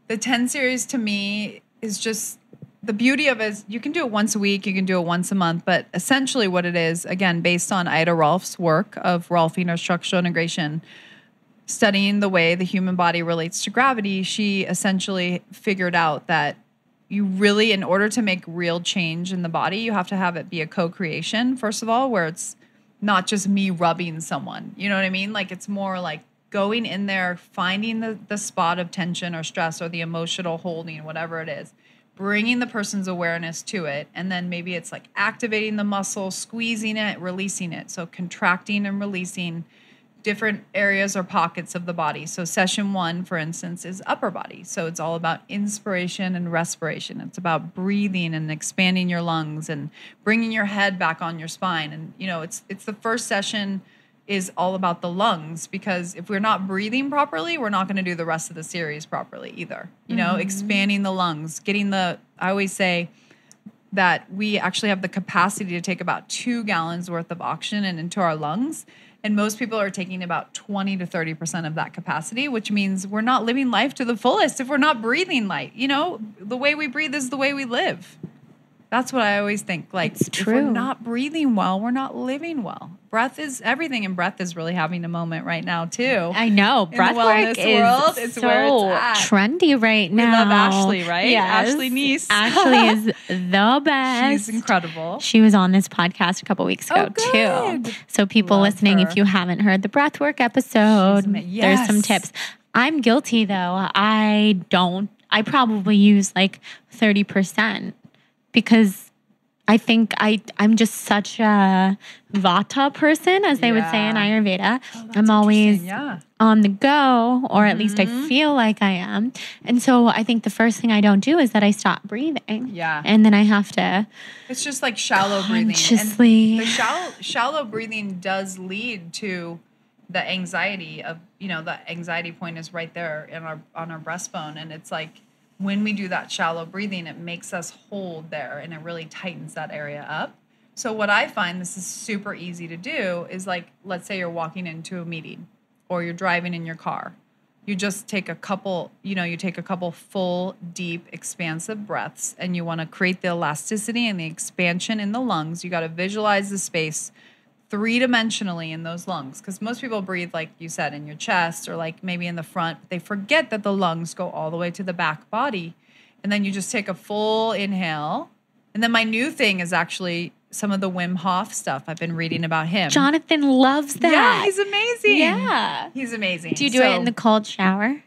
the 10 series to me is just, the beauty of it is you can do it once a week, you can do it once a month, but essentially what it is, again, based on Ida Rolf's work of Rolfing structural integration, studying the way the human body relates to gravity, she essentially figured out that you really, in order to make real change in the body, you have to have it be a co-creation, first of all, where it's not just me rubbing someone. You know what I mean? Like, it's more like going in there, finding the spot of tension or stress or the emotional holding, whatever it is, bringing the person's awareness to it. And then maybe it's like activating the muscle, squeezing it, releasing it. So contracting and releasing different areas or pockets of the body. So session 1, for instance, is upper body. So it's all about inspiration and respiration. It's about breathing and expanding your lungs and bringing your head back on your spine. And, it's the first session is all about the lungs, because if we're not breathing properly, we're not going to do the rest of the series properly either. Expanding the lungs, I always say that we actually have the capacity to take about 2 gallons worth of oxygen into our lungs. And most people are taking about 20 to 30% of that capacity, which means we're not living life to the fullest if we're not breathing light. The way we breathe is the way we live. That's what I always think. Like, It's if we're true. not breathing well, we're not living well. Breath is everything, and breath is really having a moment right now too. I know. In Breath the work wellness world, is it's where it's so at. trendy right We now. love Ashley, right? Yes. Ashley Neese. Ashley is the best. She's incredible. She was on this podcast a couple weeks ago good. too. So people Love listening, her. if you haven't heard the breathwork episode, there's some Yes. tips. I'm guilty though. I probably use like 30% because I think I'm just such a Vata person, as they would say in Yeah. Ayurveda. That's I'm always interesting. Yeah. on the go, or at least I feel like I am. And so I think the first thing I don't do is that I stop breathing. Yeah. And then I have to It's just like shallow breathing. consciously. And the shallow breathing does lead to the anxiety of, the anxiety point is right there on our breastbone. And it's like, when we do that shallow breathing, it makes us hold there and it really tightens that area up. So what I find, this is super easy to do, is like, let's say you're walking into a meeting or you're driving in your car. You just take a couple full, deep, expansive breaths, and you want to create the elasticity and the expansion in the lungs. You got to visualize the space 3-dimensionally in those lungs, because most people breathe, like you said, in your chest or like maybe in the front. They forget that the lungs go all the way to the back body. And then you just take a full inhale. And then my new thing is actually some of the Wim Hof stuff. I've been reading about him. Jonathan loves that. Yeah, he's amazing. Yeah. He's amazing. Do you do it in the cold shower?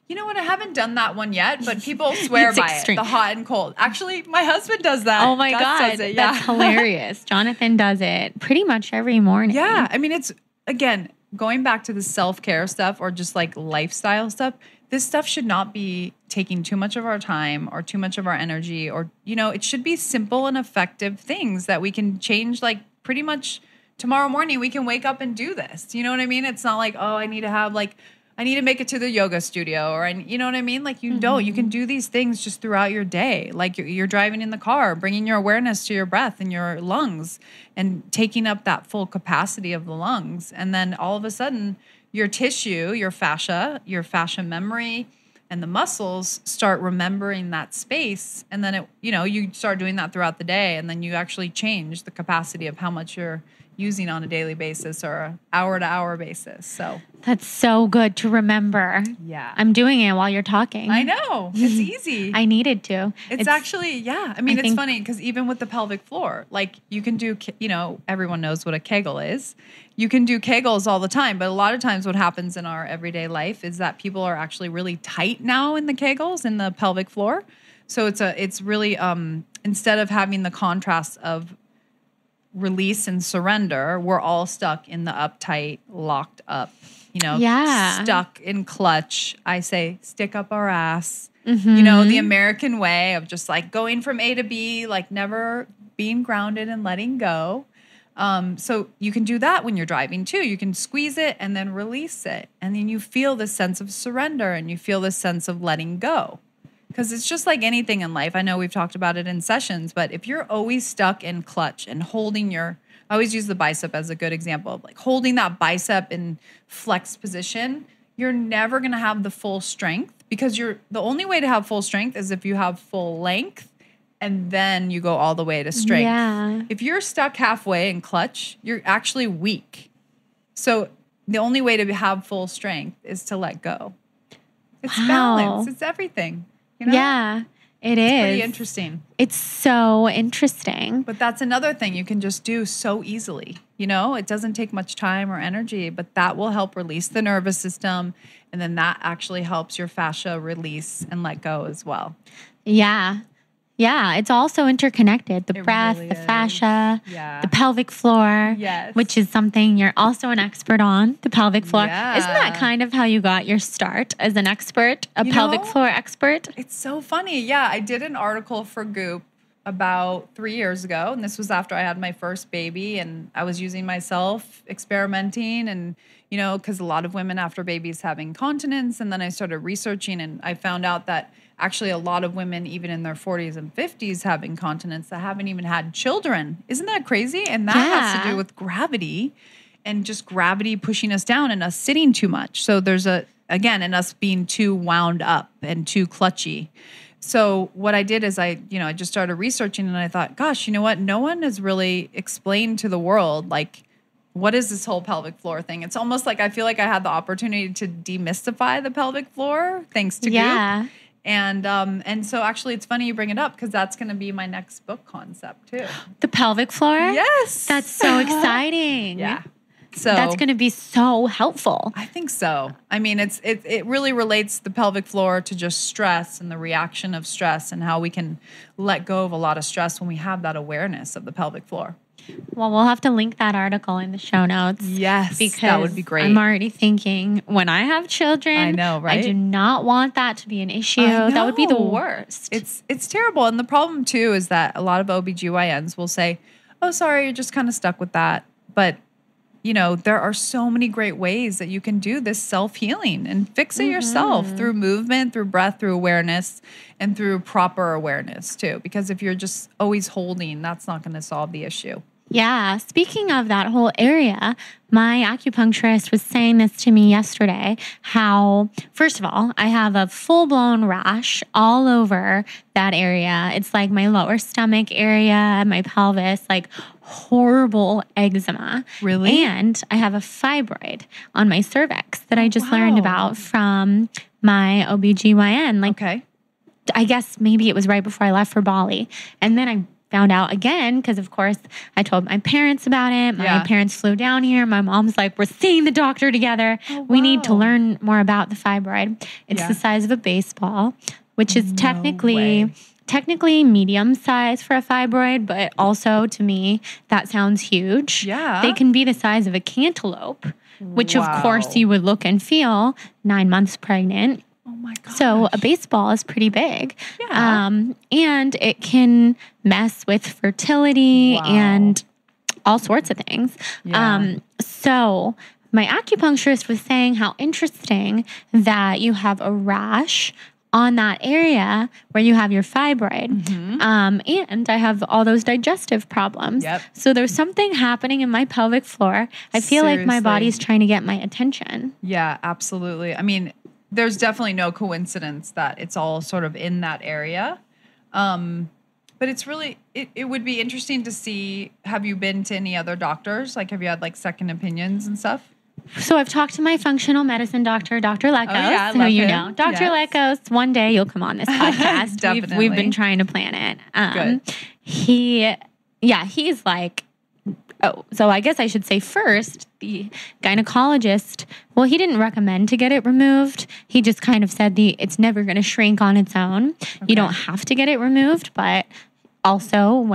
You know what? I haven't done that one yet, but people swear It's by extreme. it. The hot and cold. Actually, my husband does that. Oh my Gus God. does it, yeah. That's hilarious. Jonathan does it pretty much every morning. Yeah. I mean, it's, again, going back to the self-care stuff or just like lifestyle stuff, this stuff should not be taking too much of our time or too much of our energy, or, it should be simple and effective things that we can change, like pretty much tomorrow morning we can wake up and do this. You know what I mean? It's not like, oh, I need to make it to the yoga studio, or, you know what I mean? Like you don't, you can do these things just throughout your day. Like you're driving in the car, bringing your awareness to your breath and your lungs and taking up that full capacity of the lungs. And then all of a sudden your tissue, your fascia memory and the muscles start remembering that space. And then you start doing that throughout the day. And then you actually change the capacity of how much you're using on a daily basis or an hour-to-hour basis. So that's so good to remember. Yeah. I'm doing it while you're talking. I know. It's easy. I needed to. It's actually, yeah. I mean, it's funny because even with the pelvic floor, like you can do, everyone knows what a Kegel is. You can do Kegels all the time, but a lot of times what happens in our everyday life is that people are actually really tight now in the Kegels, in the pelvic floor. So it's really, instead of having the contrast of release and surrender, we're all stuck in the uptight, locked up, stuck in clutch. I say, stick up our ass, the American way of just like going from A to B, like never being grounded and letting go. So you can do that when you're driving too. You can squeeze it and then release it. And then you feel this sense of surrender and you feel this sense of letting go. Because it's just like anything in life. I know we've talked about it in sessions, but if you're always stuck in clutch and holding I always use the bicep as a good example of like holding that bicep in flex position, you're never going to have the full strength, because the only way to have full strength is if you have full length and then you go all the way to strength. Yeah. If you're stuck halfway in clutch, you're actually weak. So the only way to have full strength is to let go. It's balance. It's everything. Yeah, it is. It's pretty interesting. It's so interesting. But that's another thing you can just do so easily. It doesn't take much time or energy, but that will help release the nervous system. And then that actually helps your fascia release and let go as well. Yeah. Yeah, it's also interconnected. The breath, really the is. fascia, Yeah. the pelvic floor, Yes. which is something you're also an expert on, the pelvic floor. Yeah. Isn't that kind of how you got your start as an expert, a pelvic floor expert? It's so funny. Yeah, I did an article for Goop about 3 years ago, and this was after I had my first baby, and I was using myself, experimenting, and because a lot of women after babies have incontinence, and then I started researching, and I found out that actually a lot of women, even in their 40s and 50s, have incontinence that haven't even had children. Isn't that crazy? And that has to do with gravity and just gravity pushing us down and us sitting too much. So there's and us being too wound up and too clutchy. So what I did is I just started researching, and I thought, gosh, you know what? No one has really explained to the world, like, what is this whole pelvic floor thing? It's almost like I feel like I had the opportunity to demystify the pelvic floor thanks to Goop. And so actually it's funny you bring it up because that's going to be my next book concept too. The pelvic floor? Yes. That's so exciting. Yeah. So that's going to be so helpful. I think so. I mean, it really relates the pelvic floor to just stress and the reaction of stress and how we can let go of a lot of stress when we have that awareness of the pelvic floor. Well, we'll have to link that article in the show notes. Yes, because that would be great. I'm already thinking when I have children, I know, right? I do not want that to be an issue. That would be the worst. It's terrible. And the problem too is that a lot of OBGYNs will say, oh, sorry, you're just kind of stuck with that. But there are so many great ways that you can do this self-healing and fix it yourself through movement, through breath, through awareness, and through proper awareness too. Because if you're just always holding, that's not going to solve the issue. Yeah. Speaking of that whole area, my acupuncturist was saying this to me yesterday, how, first of all, I have a full-blown rash all over that area. It's like my lower stomach area, my pelvis, like horrible eczema. Really? And I have a fibroid on my cervix that I just learned about from my OBGYN. Okay. I guess maybe it was right before I left for Bali. And then I found out again because, of course, I told my parents about it. My parents flew down here. My mom's like, we're seeing the doctor together. Oh, wow. We need to learn more about the fibroid. It's the size of a baseball, which is technically medium size for a fibroid, but also to me, that sounds huge. Yeah. They can be the size of a cantaloupe, which of course you would look and feel 9 months pregnant. Oh my God. So a baseball is pretty big. Yeah. And it can mess with fertility and all sorts of things. Yeah. So my acupuncturist was saying how interesting that you have a rash on that area where you have your fibroid. And I have all those digestive problems. Yep. So there's something happening in my pelvic floor. I feel like my body's trying to get my attention. Yeah, absolutely. I mean, there's definitely no coincidence that it's all sort of in that area. But it's really, it would be interesting to see, have you been to any other doctors? Like, have you had like second opinions and stuff? So I've talked to my functional medicine doctor, Dr. Lekos, who you know. Dr. Lekos, one day you'll come on this podcast. Definitely. We've been trying to plan it. Good. He's like, so I guess I should say first, the gynecologist, well, he didn't recommend to get it removed. He just kind of said it's never going to shrink on its own. Okay. You don't have to get it removed, but also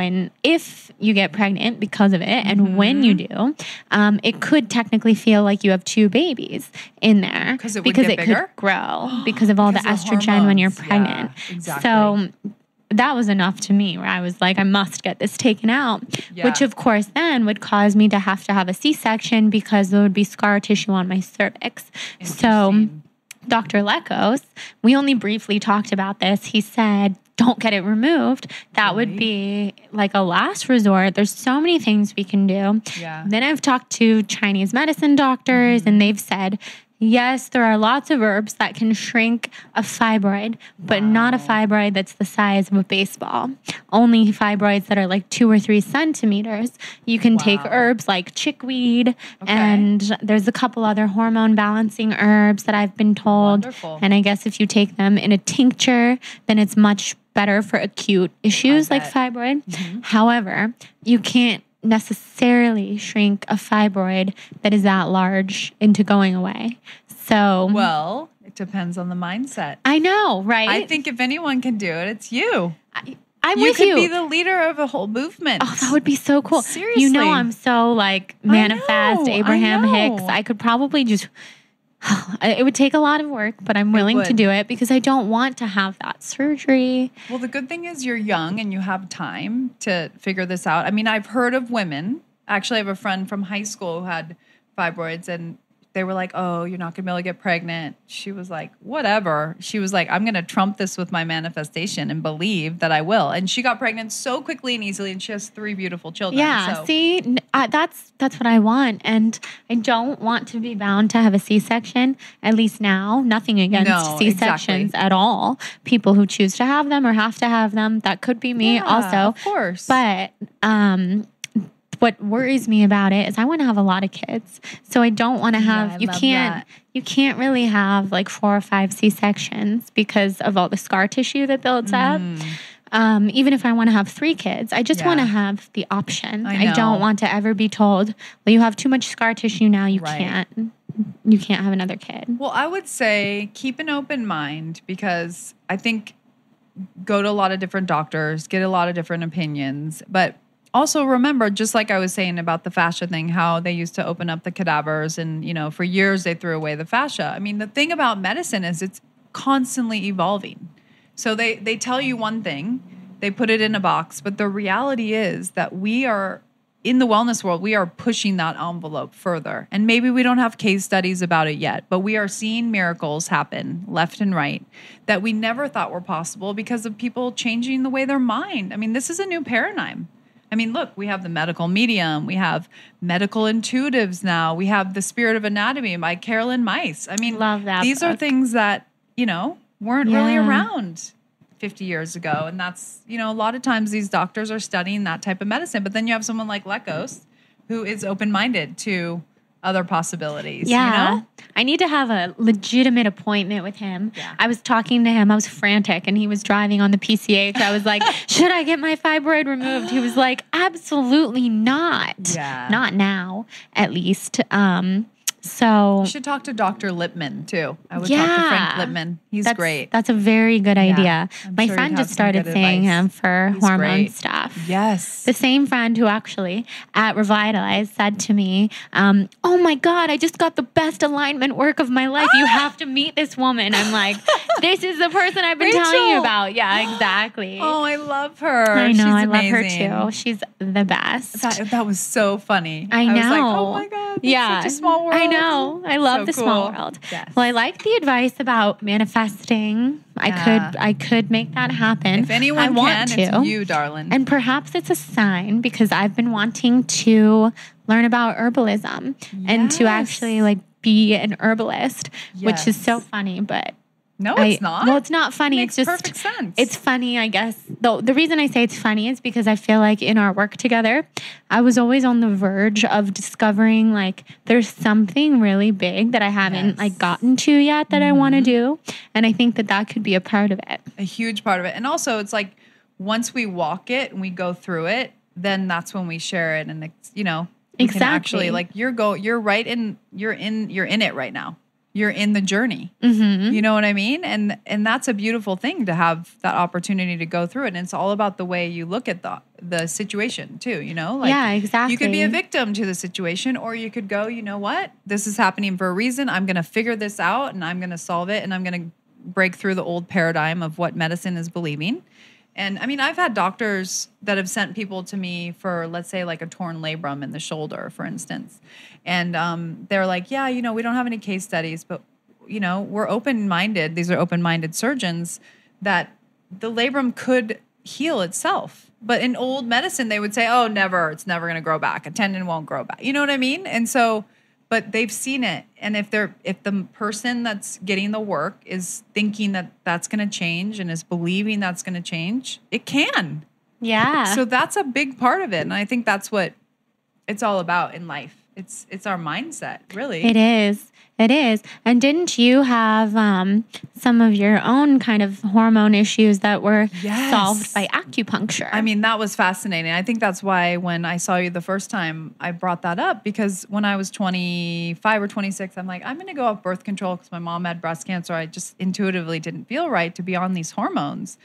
if you get pregnant because of it, and when you do, it could technically feel like you have two babies in there because it could grow because of all the estrogen when you're pregnant. Yeah, exactly. So that was enough to me where I was like, I must get this taken out, which of course then would cause me to have a C-section because there would be scar tissue on my cervix. So Dr. Lekos, we only briefly talked about this. He said, don't get it removed. That would be like a last resort. There's so many things we can do. Yeah. Then I've talked to Chinese medicine doctors and they've said, yes, there are lots of herbs that can shrink a fibroid, but not a fibroid that's the size of a baseball. Only fibroids that are like 2 or 3 centimeters. You can take herbs like chickweed, and there's a couple other hormone balancing herbs that I've been told. Wonderful. And I guess if you take them in a tincture, then it's much better for acute issues like fibroid. However, you can't necessarily shrink a fibroid that is that large into going away. So, well, it depends on the mindset. I know, right? I think if anyone can do it, it's you. I'm with you. You could be the leader of a whole movement. Oh, that would be so cool. Seriously. You know, I'm so like manifest Abraham Hicks. I could probably just, it would take a lot of work, but I'm willing to do it because I don't want to have that surgery. Well, the good thing is you're young and you have time to figure this out. I mean, I've heard of women. Actually, I have a friend from high school who had fibroids, and they were like, oh, you're not going to be able to get pregnant. She was like, whatever. She was like, I'm going to trump this with my manifestation and believe that I will. And she got pregnant so quickly and easily, and she has 3 beautiful children. Yeah, So. see, that's what I want. And I don't want to be bound to have a C-section, at least now. Nothing against C-sections at all. People who choose to have them or have to have them, that could be me also. Of course. But what worries me about it is I want to have a lot of kids. So I don't want to have, you can't really have like 4 or 5 C-sections because of all the scar tissue that builds up. Even if I want to have 3 kids, I just want to have the option. I don't want to ever be told, well, you have too much scar tissue now. You can't have another kid. Well, I would say keep an open mind, because I think go to a lot of different doctors, get a lot of different opinions, but also remember, just like I was saying about the fascia thing, how they used to open up the cadavers and, for years they threw away the fascia. I mean, the thing about medicine is it's constantly evolving. So they tell you one thing, they put it in a box, but the reality is that we are, in the wellness world, we are pushing that envelope further. And maybe we don't have case studies about it yet, but we are seeing miracles happen left and right that we never thought were possible because of people changing the way their mind. I mean, this is a new paradigm. I mean, look, we have the medical medium. We have medical intuitives now. We have The Spirit of Anatomy by Carolyn Myss. I mean, love that these book. Are things that, weren't really around 50 years ago. And that's, a lot of times these doctors are studying that type of medicine. But then you have someone like Lekos who is open-minded to other possibilities. Yeah. I need to have a legitimate appointment with him. Yeah. I was talking to him. I was frantic and he was driving on the PCH. I was like, should I get my fibroid removed? He was like, absolutely not. Yeah. Not now, at least. So you should talk to Dr. Lipman too. I would talk to Frank Lipman. He's great. That's a very good idea. My sure friend just started seeing him for hormone stuff. Yes. The same friend who actually at Revitalize said to me, oh my God, I just got the best alignment work of my life. You have to meet this woman. I'm like, this is the person I've been telling you about. Yeah, exactly. Oh, I love her. I know. I love her amazing. too. She's the best. That was so funny. I know. I was like, oh my God. Such a small world. I know. I love the small world. Yes. Well, I like the advice about manifesting. I could make that happen. If anyone it's you, darling. And perhaps it's a sign because I've been wanting to learn about herbalism and to actually be an herbalist, which is so funny, but no, it's not. Well, it's not funny. It makes it's just perfect sense. It's funny, I guess. Though the reason I say it's funny is because I feel like in our work together, I was always on the verge of discovering there's something really big that I haven't gotten to yet that I want to do, and I think that could be a part of it. A huge part of it, and also it's like once we walk it and we go through it, then that's when we share it, and exactly. Actually, you're in it right now. You're in the journey. Mm-hmm. You know what I mean? And that's a beautiful thing to have that opportunity to go through it. And it's all about the way you look at the situation too, Yeah, exactly. You could be a victim to the situation, or you could go, you know what? This is happening for a reason. I'm going to figure this out and I'm going to solve it. And I'm going to break through the old paradigm of what medicine is believing. And I mean, I've had doctors that have sent people to me for, let's say, a torn labrum in the shoulder, for instance. And they're like, yeah, we don't have any case studies, but, we're open-minded. These are open-minded surgeons that the labrum could heal itself. But in old medicine, they would say, oh, never, it's never going to grow back. A tendon won't grow back. You know what I mean? And so, but they've seen it. And if the person that's getting the work is thinking that that's going to change and is believing that's going to change, it can. Yeah. So that's a big part of it. And I think that's what it's all about in life. It's our mindset, really. It is. It is. And didn't you have some of your own kind of hormone issues that were solved by acupuncture? I mean, that was fascinating. I think that's why when I saw you the first time, I brought that up, because when I was 25 or 26, I'm like, I'm going to go off birth control because my mom had breast cancer. I just intuitively didn't feel right to be on these hormones.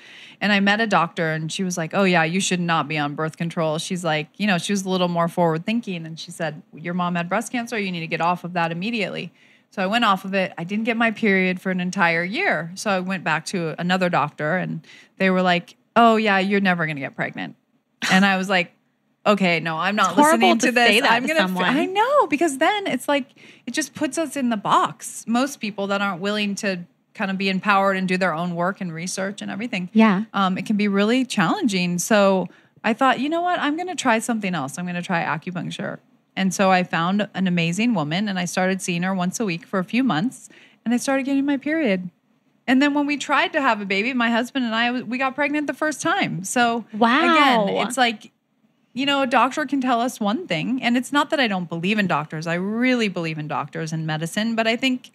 And I met a doctor and she was like, oh yeah, you should not be on birth control. She's like, she was a little more forward thinking. And she said, your mom had breast cancer. You need to get off of that immediately. So I went off of it. I didn't get my period for an entire year. So I went back to another doctor and they were like, oh yeah, you're never going to get pregnant. And I was like, okay, no, I'm not horrible listening to to this. say that I'm to gonna. someone. I know, because then it's like it just puts us in the box. Most people that aren't willing to kind of be empowered and do their own work and research and everything. Yeah. It can be really challenging. So I thought, you know what? I'm going to try something else. I'm going to try acupuncture. And so I found an amazing woman and I started seeing her once a week for a few months and I started getting my period. And then when we tried to have a baby, my husband and I, we got pregnant the first time. So again, it's like, you know, a doctor can tell us one thing. And it's not that I don't believe in doctors. I really believe in doctors and medicine. But I think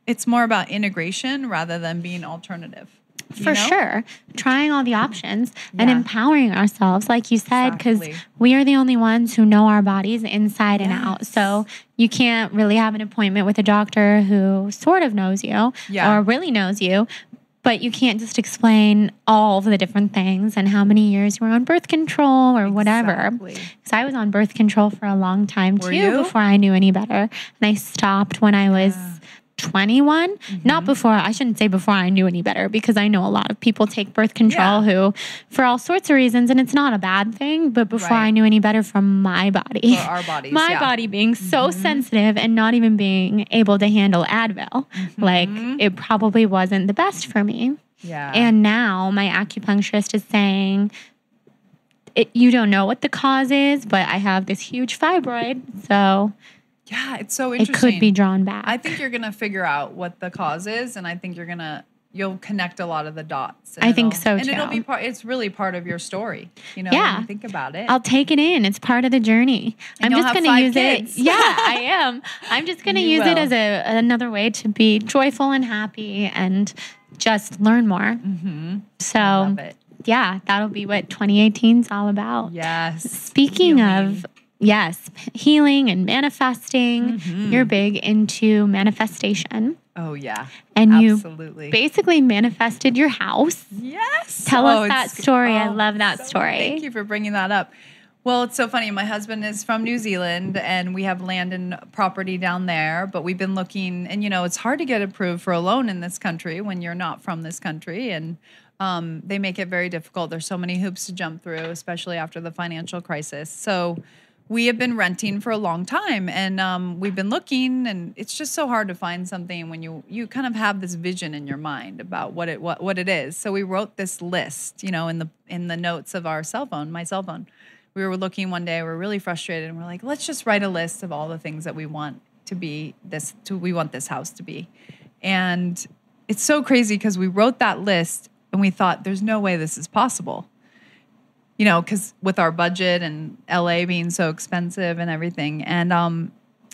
it's more about integration rather than being alternative. For sure. Trying all the options and empowering ourselves, like you said, because we are the only ones who know our bodies inside and out. So you can't really have an appointment with a doctor who sort of knows you or really knows you, but you can't just explain all of the different things and how many years you were on birth control or whatever. Because I was on birth control for a long time too before I knew any better. And I stopped when I was 21. Not before, I shouldn't say before I knew any better, because I know a lot of people take birth control who, for all sorts of reasons, and it's not a bad thing, but before I knew any better for my body. For our bodies, my body being so sensitive and not even being able to handle Advil. Like, it probably wasn't the best for me. Yeah. And now my acupuncturist is saying, you don't know what the cause is, but I have this huge fibroid, so... Yeah, it's so interesting. It could be drawn back. I think you're going to figure out what the cause is, and I think you'll connect a lot of the dots. I think so, and too. it'll be it's really part of your story, you know, when you think about it. I'll take it in. It's part of the journey. And I'm just going to use kids. it. Yeah, I am. I'm just going to use it as another way to be joyful and happy and just learn more. So, I love it. Yeah, that'll be what 2018 is all about. Yes. Speaking of... Yes, healing and manifesting. You're big into manifestation. Oh, yeah. And absolutely. You basically manifested your house. Yes. Tell us that story. I love that story. Thank you for bringing that up. Well, it's so funny. My husband is from New Zealand, and we have land and property down there, but we've been looking, and, you know, it's hard to get approved for a loan in this country when you're not from this country, and they make it very difficult. There's so many hoops to jump through, especially after the financial crisis. So we have been renting for a long time, and we've been looking, and it's just so hard to find something when you kind of have this vision in your mind about what it is. So we wrote this list, you know, in the notes of our cell phone, my cell phone. We were looking one day, we were really frustrated, and we're like, let's just write a list of all the things that we want to be we want this house to be. And it's so crazy because we wrote that list and we thought, there's no way this is possible. You know, because with our budget and LA being so expensive and everything. And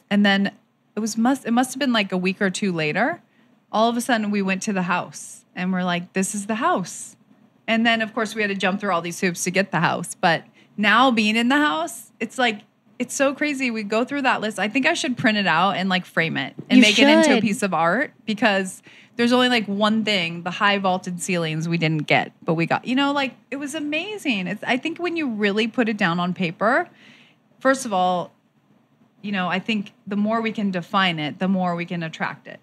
then it must have been like a week or two later, all of a sudden we went to the house and we're like, this is the house. And then of course we had to jump through all these hoops to get the house. But now being in the house, it's like, it's so crazy. We go through that list. I think I should print it out and like frame it and make it into a piece of art, because there's only like one thing, the high vaulted ceilings we didn't get, but we got, you know, like it was amazing. I think when you really put it down on paper, first of all, you know, I think the more we can define it, the more we can attract it,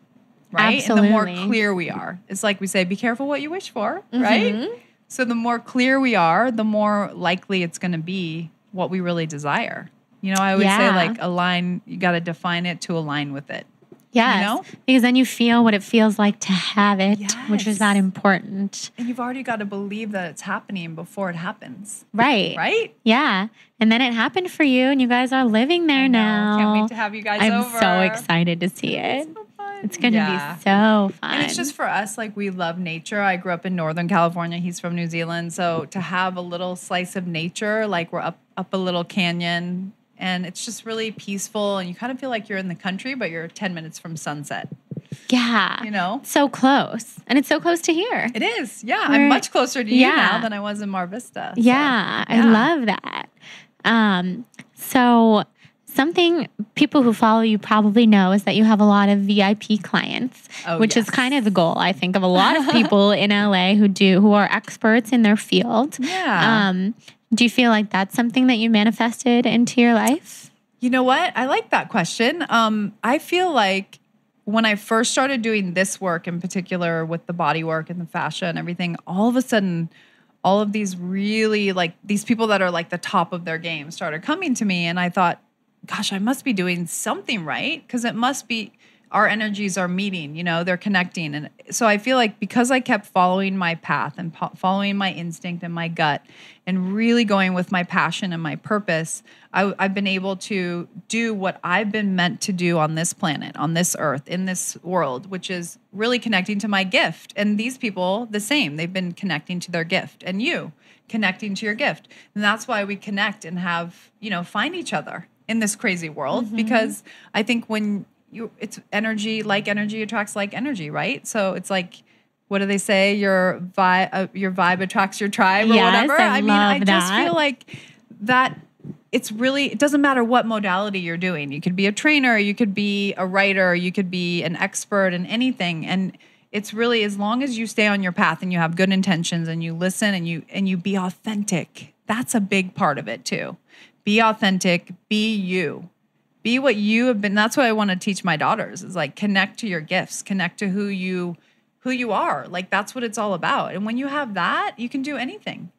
right? Absolutely. And the more clear we are. It's like we say, be careful what you wish for, right? So the more clear we are, the more likely it's going to be what we really desire. You know, I always say like align, you got to define it to align with it. Yes, you know? Because then you feel what it feels like to have it, which is that important. And you've already got to believe that it's happening before it happens. Right. Right? Yeah. And then it happened for you, and you guys are living there now. Can't wait to have you guys over. I'm so excited to see it. It's so fun. It's going to be so fun. And it's just for us, like we love nature. I grew up in Northern California. He's from New Zealand. So to have a little slice of nature, like we're up a little canyon, and it's just really peaceful, and you kind of feel like you're in the country, but you're 10 minutes from sunset. Yeah. You know? So close. And it's so close to here. It is. Yeah. I'm much closer to you now than I was in Mar Vista. So, I love that. So something people who follow you probably know is that you have a lot of VIP clients, which is kind of the goal, I think, of a lot of people in LA who are experts in their field. Yeah. Do you feel like that's something that you manifested into your life? You know what? I like that question. I feel like when I first started doing this work in particular with the body work and the fascia and everything, all of a sudden, all of these really like these people that are like the top of their game started coming to me. And I thought, gosh, I must be doing something right, because it must be our energies are meeting, they're connecting. And so I feel like because I kept following my path and following my instinct and my gut and really going with my passion and my purpose, I've been able to do what I've been meant to do on this planet, on this earth, in this world, which is really connecting to my gift. And these people, the same, they've been connecting to their gift, and you connecting to your gift. And that's why we connect and have, find each other in this crazy world, because I think when it's energy, like energy attracts like energy, right? So it's like, what do they say? Your vibe attracts your tribe, or whatever. I just feel like that it doesn't matter what modality you're doing. You could be a trainer, you could be a writer, you could be an expert in anything. And it's really, as long as you stay on your path and you have good intentions and you listen and you be authentic, that's a big part of it too. Be authentic, be you. Be what you have been. That's what I want to teach my daughters, is like connect to your gifts, connect to who you are. Like that's what it's all about. And when you have that, you can do anything,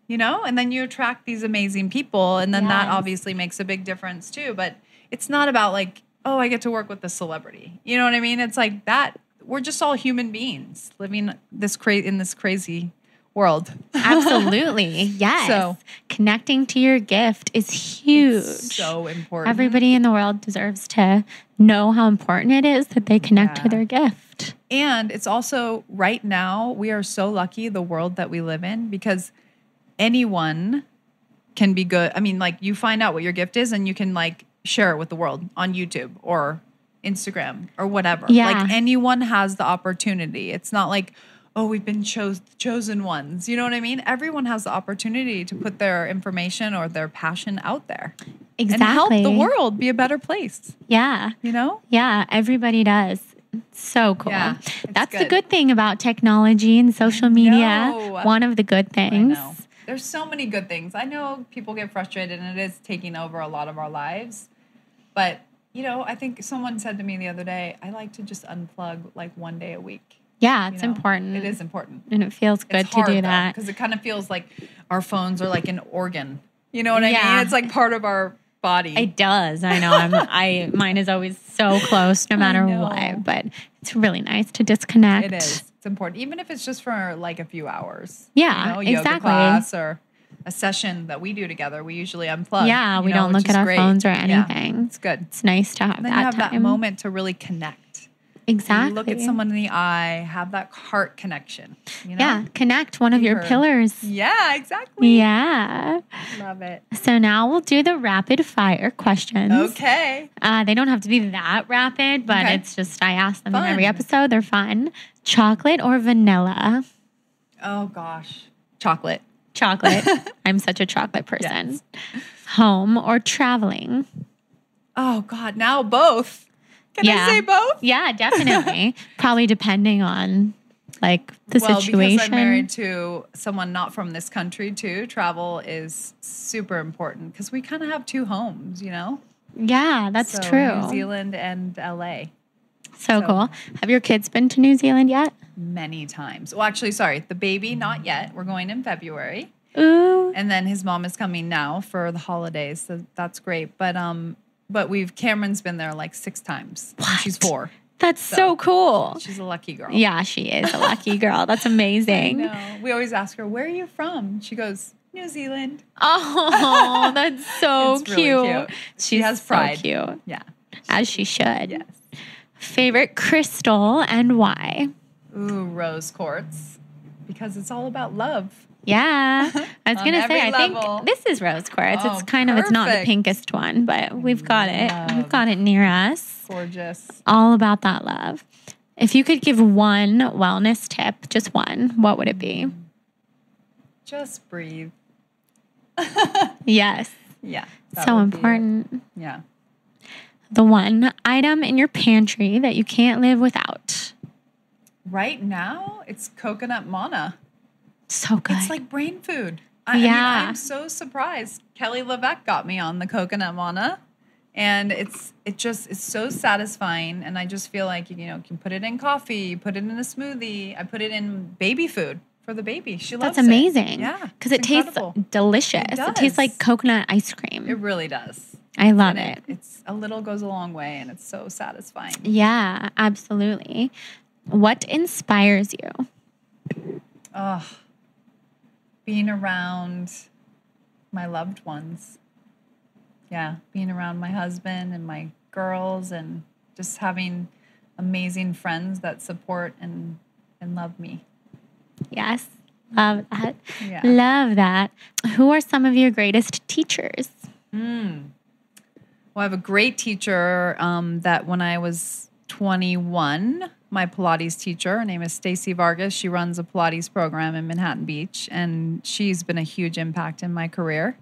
and then you attract these amazing people. And then that obviously makes a big difference too. But it's not about like, oh, I get to work with a celebrity. You know what I mean? It's like that. We're just all human beings living in this crazy world. Absolutely. Yes. So connecting to your gift is huge. It's so important. Everybody in the world deserves to know how important it is that they connect to their gift. And it's also, right now, we are so lucky, the world that we live in, because anyone can be good. I mean, like, you find out what your gift is and you can like share it with the world on YouTube or Instagram or whatever. Yeah. Like anyone has the opportunity. It's not like, oh, we've been chosen ones. You know what I mean? Everyone has the opportunity to put their information or their passion out there. Exactly. And help the world be a better place. Yeah. Yeah, everybody does. So cool. Yeah, that's the good thing about technology and social media. One of the good things. I know. There's so many good things. I know people get frustrated and it is taking over a lot of our lives. But, I think someone said to me the other day, I like to just unplug like one day a week. Yeah, it's important. It is important. And it feels good to do that. Because it kind of feels like our phones are like an organ. You know what I mean? It's like part of our body. It does. I know. Mine is always so close no matter what. But it's really nice to disconnect. It is. It's important. Even if it's just for like a few hours. Yeah, yoga class or a session that we do together. We usually unplug. Yeah, we don't look at our phones or anything. Yeah, it's good. It's nice to have and then that you have time. that moment to really connect. Exactly. You look at someone in the eye, have that heart connection. Yeah, connect one of your pillars. Yeah, exactly. Yeah. Love it. So now we'll do the rapid fire questions. Okay. They don't have to be that rapid, but it's just I ask them in every episode. They're fun. Chocolate or vanilla? Oh, gosh. Chocolate. Chocolate. I'm such a chocolate person. Yes. Home or traveling? Oh, God. Now both. Can I say both? Yeah, definitely. Probably depending on like the situation. Well, because I'm married to someone not from this country too, travel is super important because we kind of have two homes, Yeah, that's true. New Zealand and LA. So cool. Have your kids been to New Zealand yet? Many times. Well, actually, sorry, the baby, not yet. We're going in February. Ooh. And then his mom is coming now for the holidays, so that's great. But Cameron's been there like 6 times. What? She's 4. That's so cool. She's a lucky girl. Yeah, she is a lucky girl. That's amazing. I know. We always ask her, where are you from? She goes, New Zealand. Oh, that's so it's cute. Really cute. She has pride. So cute. Yeah. As she should. Yes. Favorite crystal and why? Ooh, rose quartz. Because it's all about love. Yeah. I was going to say, I level. think this is rose quartz. Oh, it's it's not the pinkest one, but we've got it. We've got it near us. Gorgeous. All about that love. If you could give one wellness tip, just one, what would it be? Just breathe. Yes. Yeah. So important. Yeah. The one item in your pantry that you can't live without. Right now, it's coconut mana. So good. It's like brain food. I mean, I'm so surprised. Kelly LeVeque got me on the coconut mana. And it's so satisfying. And I just feel like, you can put it in coffee, you put it in a smoothie. I put it in baby food. for the baby. She loves That's amazing. it. Yeah. Because it tastes delicious. It tastes like coconut ice cream. It really does. I love it. It's a little goes a long way, and it's so satisfying. Yeah, absolutely. What inspires you? Being around my loved ones. Yeah, being around my husband and my girls, and just having amazing friends that support and love me. Yes, love that. Yeah. Love that. Who are some of your greatest teachers? Well, I have a great teacher that when I was 21, my Pilates teacher, her name is Stacy Vargas. She runs a Pilates program in Manhattan Beach, and she's been a huge impact in my career.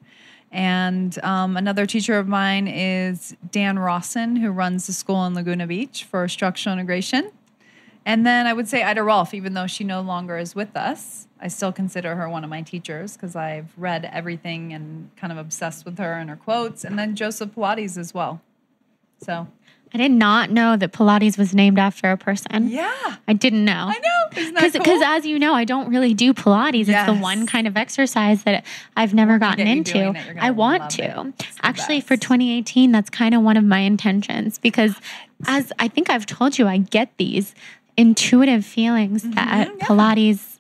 And another teacher of mine is Dan Rawson, who runs the school in Laguna Beach for structural integration. And then I would say Ida Rolfe, even though she no longer is with us. I still consider her one of my teachers because I've read everything and kind of obsessed with her and her quotes. And then Joseph Pilates as well. So I did not know that Pilates was named after a person. Yeah. I didn't know. I know. Isn't that cool? Because as you know, I don't really do Pilates. Yes. It's the one kind of exercise that I've never gotten into. It, I want to. Actually, best. for 2018, that's kind of one of my intentions because as I think I've told you, I get these intuitive feelings that Pilates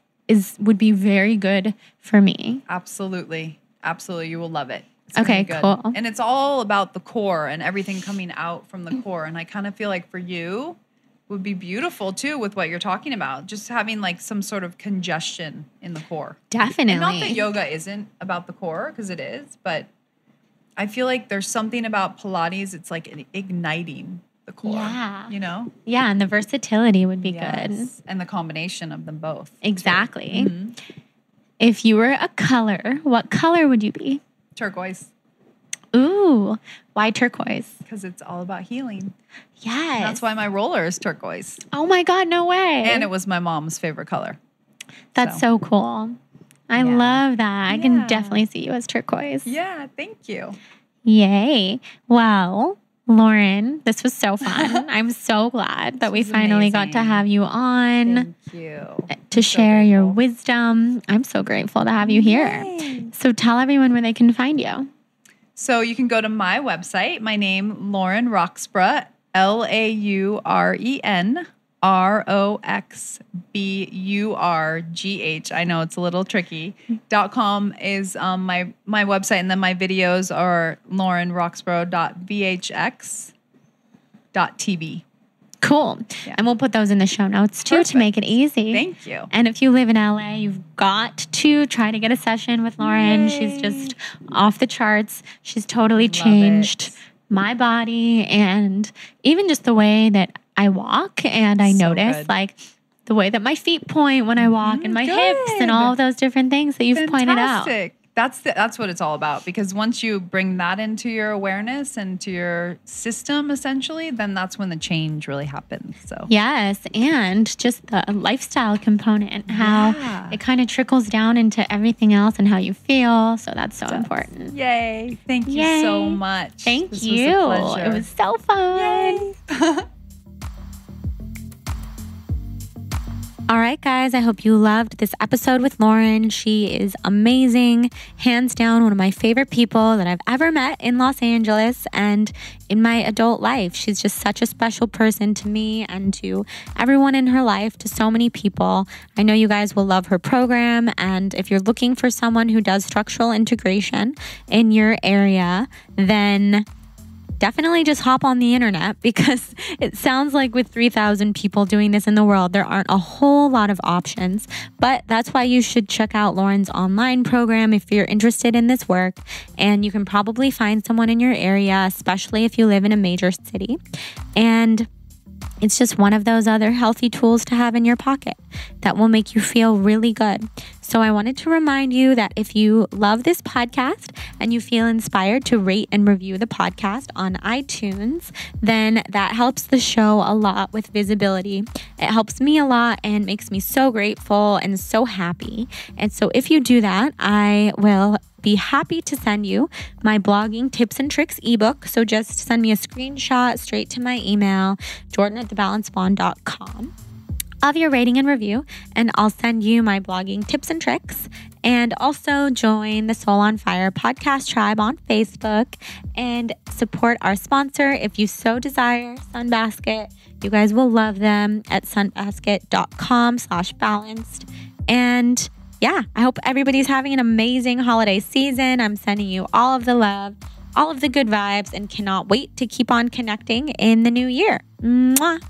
would be very good for me. Absolutely. Absolutely. You will love it. Okay, cool. And it's all about the core and everything coming out from the core. And I kind of feel like for you would be beautiful too with what you're talking about. Just having like some sort of congestion in the core. Definitely. And not that yoga isn't about the core, because it is, but I feel like there's something about Pilates. It's like igniting the core. Yeah. You know? Yeah. And the versatility would be good. And the combination of them both. Exactly. Mm-hmm. If you were a color, what color would you be? Turquoise. Ooh, why turquoise? Because it's all about healing. Yes. And that's why my roller is turquoise. Oh my God, no way. And it was my mom's favorite color. That's so cool. I love that. I can definitely see you as turquoise. Yeah, thank you. Yay. Well, Lauren, this was so fun. I'm so glad that we finally got to have you on. Thank you. To share your wisdom. I'm so grateful to have you here. So tell everyone where they can find you. So you can go to my website. My name, Lauren Roxburgh, LaurenRoxburgh. I know it's a little tricky. .com is my website, and then my videos are laurenroxburgh.vhx.tv. Cool. Yeah. And we'll put those in the show notes too to make it easy. Thank you. And if you live in LA, you've got to try to get a session with Lauren. Yay. She's just off the charts. She's totally changed my body and even just the way that I walk. And I notice like the way that my feet point when I walk and my hips and all of those different things that you've pointed out. That's what it's all about, because once you bring that into your awareness and to your system, essentially, then that's when the change really happens. So yes, and just the lifestyle component, how it kind of trickles down into everything else and how you feel. So that's so important. Yay. Thank you so much. Thank you. It was so fun. Yay. All right, guys, I hope you loved this episode with Lauren. She is amazing. Hands down, one of my favorite people that I've ever met in Los Angeles and in my adult life. She's just such a special person to me and to everyone in her life, to so many people. I know you guys will love her program. And if you're looking for someone who does structural integration in your area, then definitely just hop on the internet, because it sounds like with 3,000 people doing this in the world, there aren't a whole lot of options. But that's why you should check out Lauren's online program if you're interested in this work. And you can probably find someone in your area, especially if you live in a major city. And it's just one of those other healthy tools to have in your pocket that will make you feel really good. So I wanted to remind you that if you love this podcast and you feel inspired to rate and review the podcast on iTunes, then that helps the show a lot with visibility. It helps me a lot and makes me so grateful and so happy. And so if you do that, I will be happy to send you my blogging tips and tricks ebook. So just send me a screenshot straight to my email, jordan@thebalancebond.com. of your rating and review, and I'll send you my blogging tips and tricks. And also join the Soul on Fire podcast tribe on Facebook and support our sponsor if you so desire, Sunbasket. You guys will love them at sunbasket.com/balanced. And yeah, I hope everybody's having an amazing holiday season. I'm sending you all of the love, all of the good vibes, and cannot wait to keep on connecting in the new year. Mwah.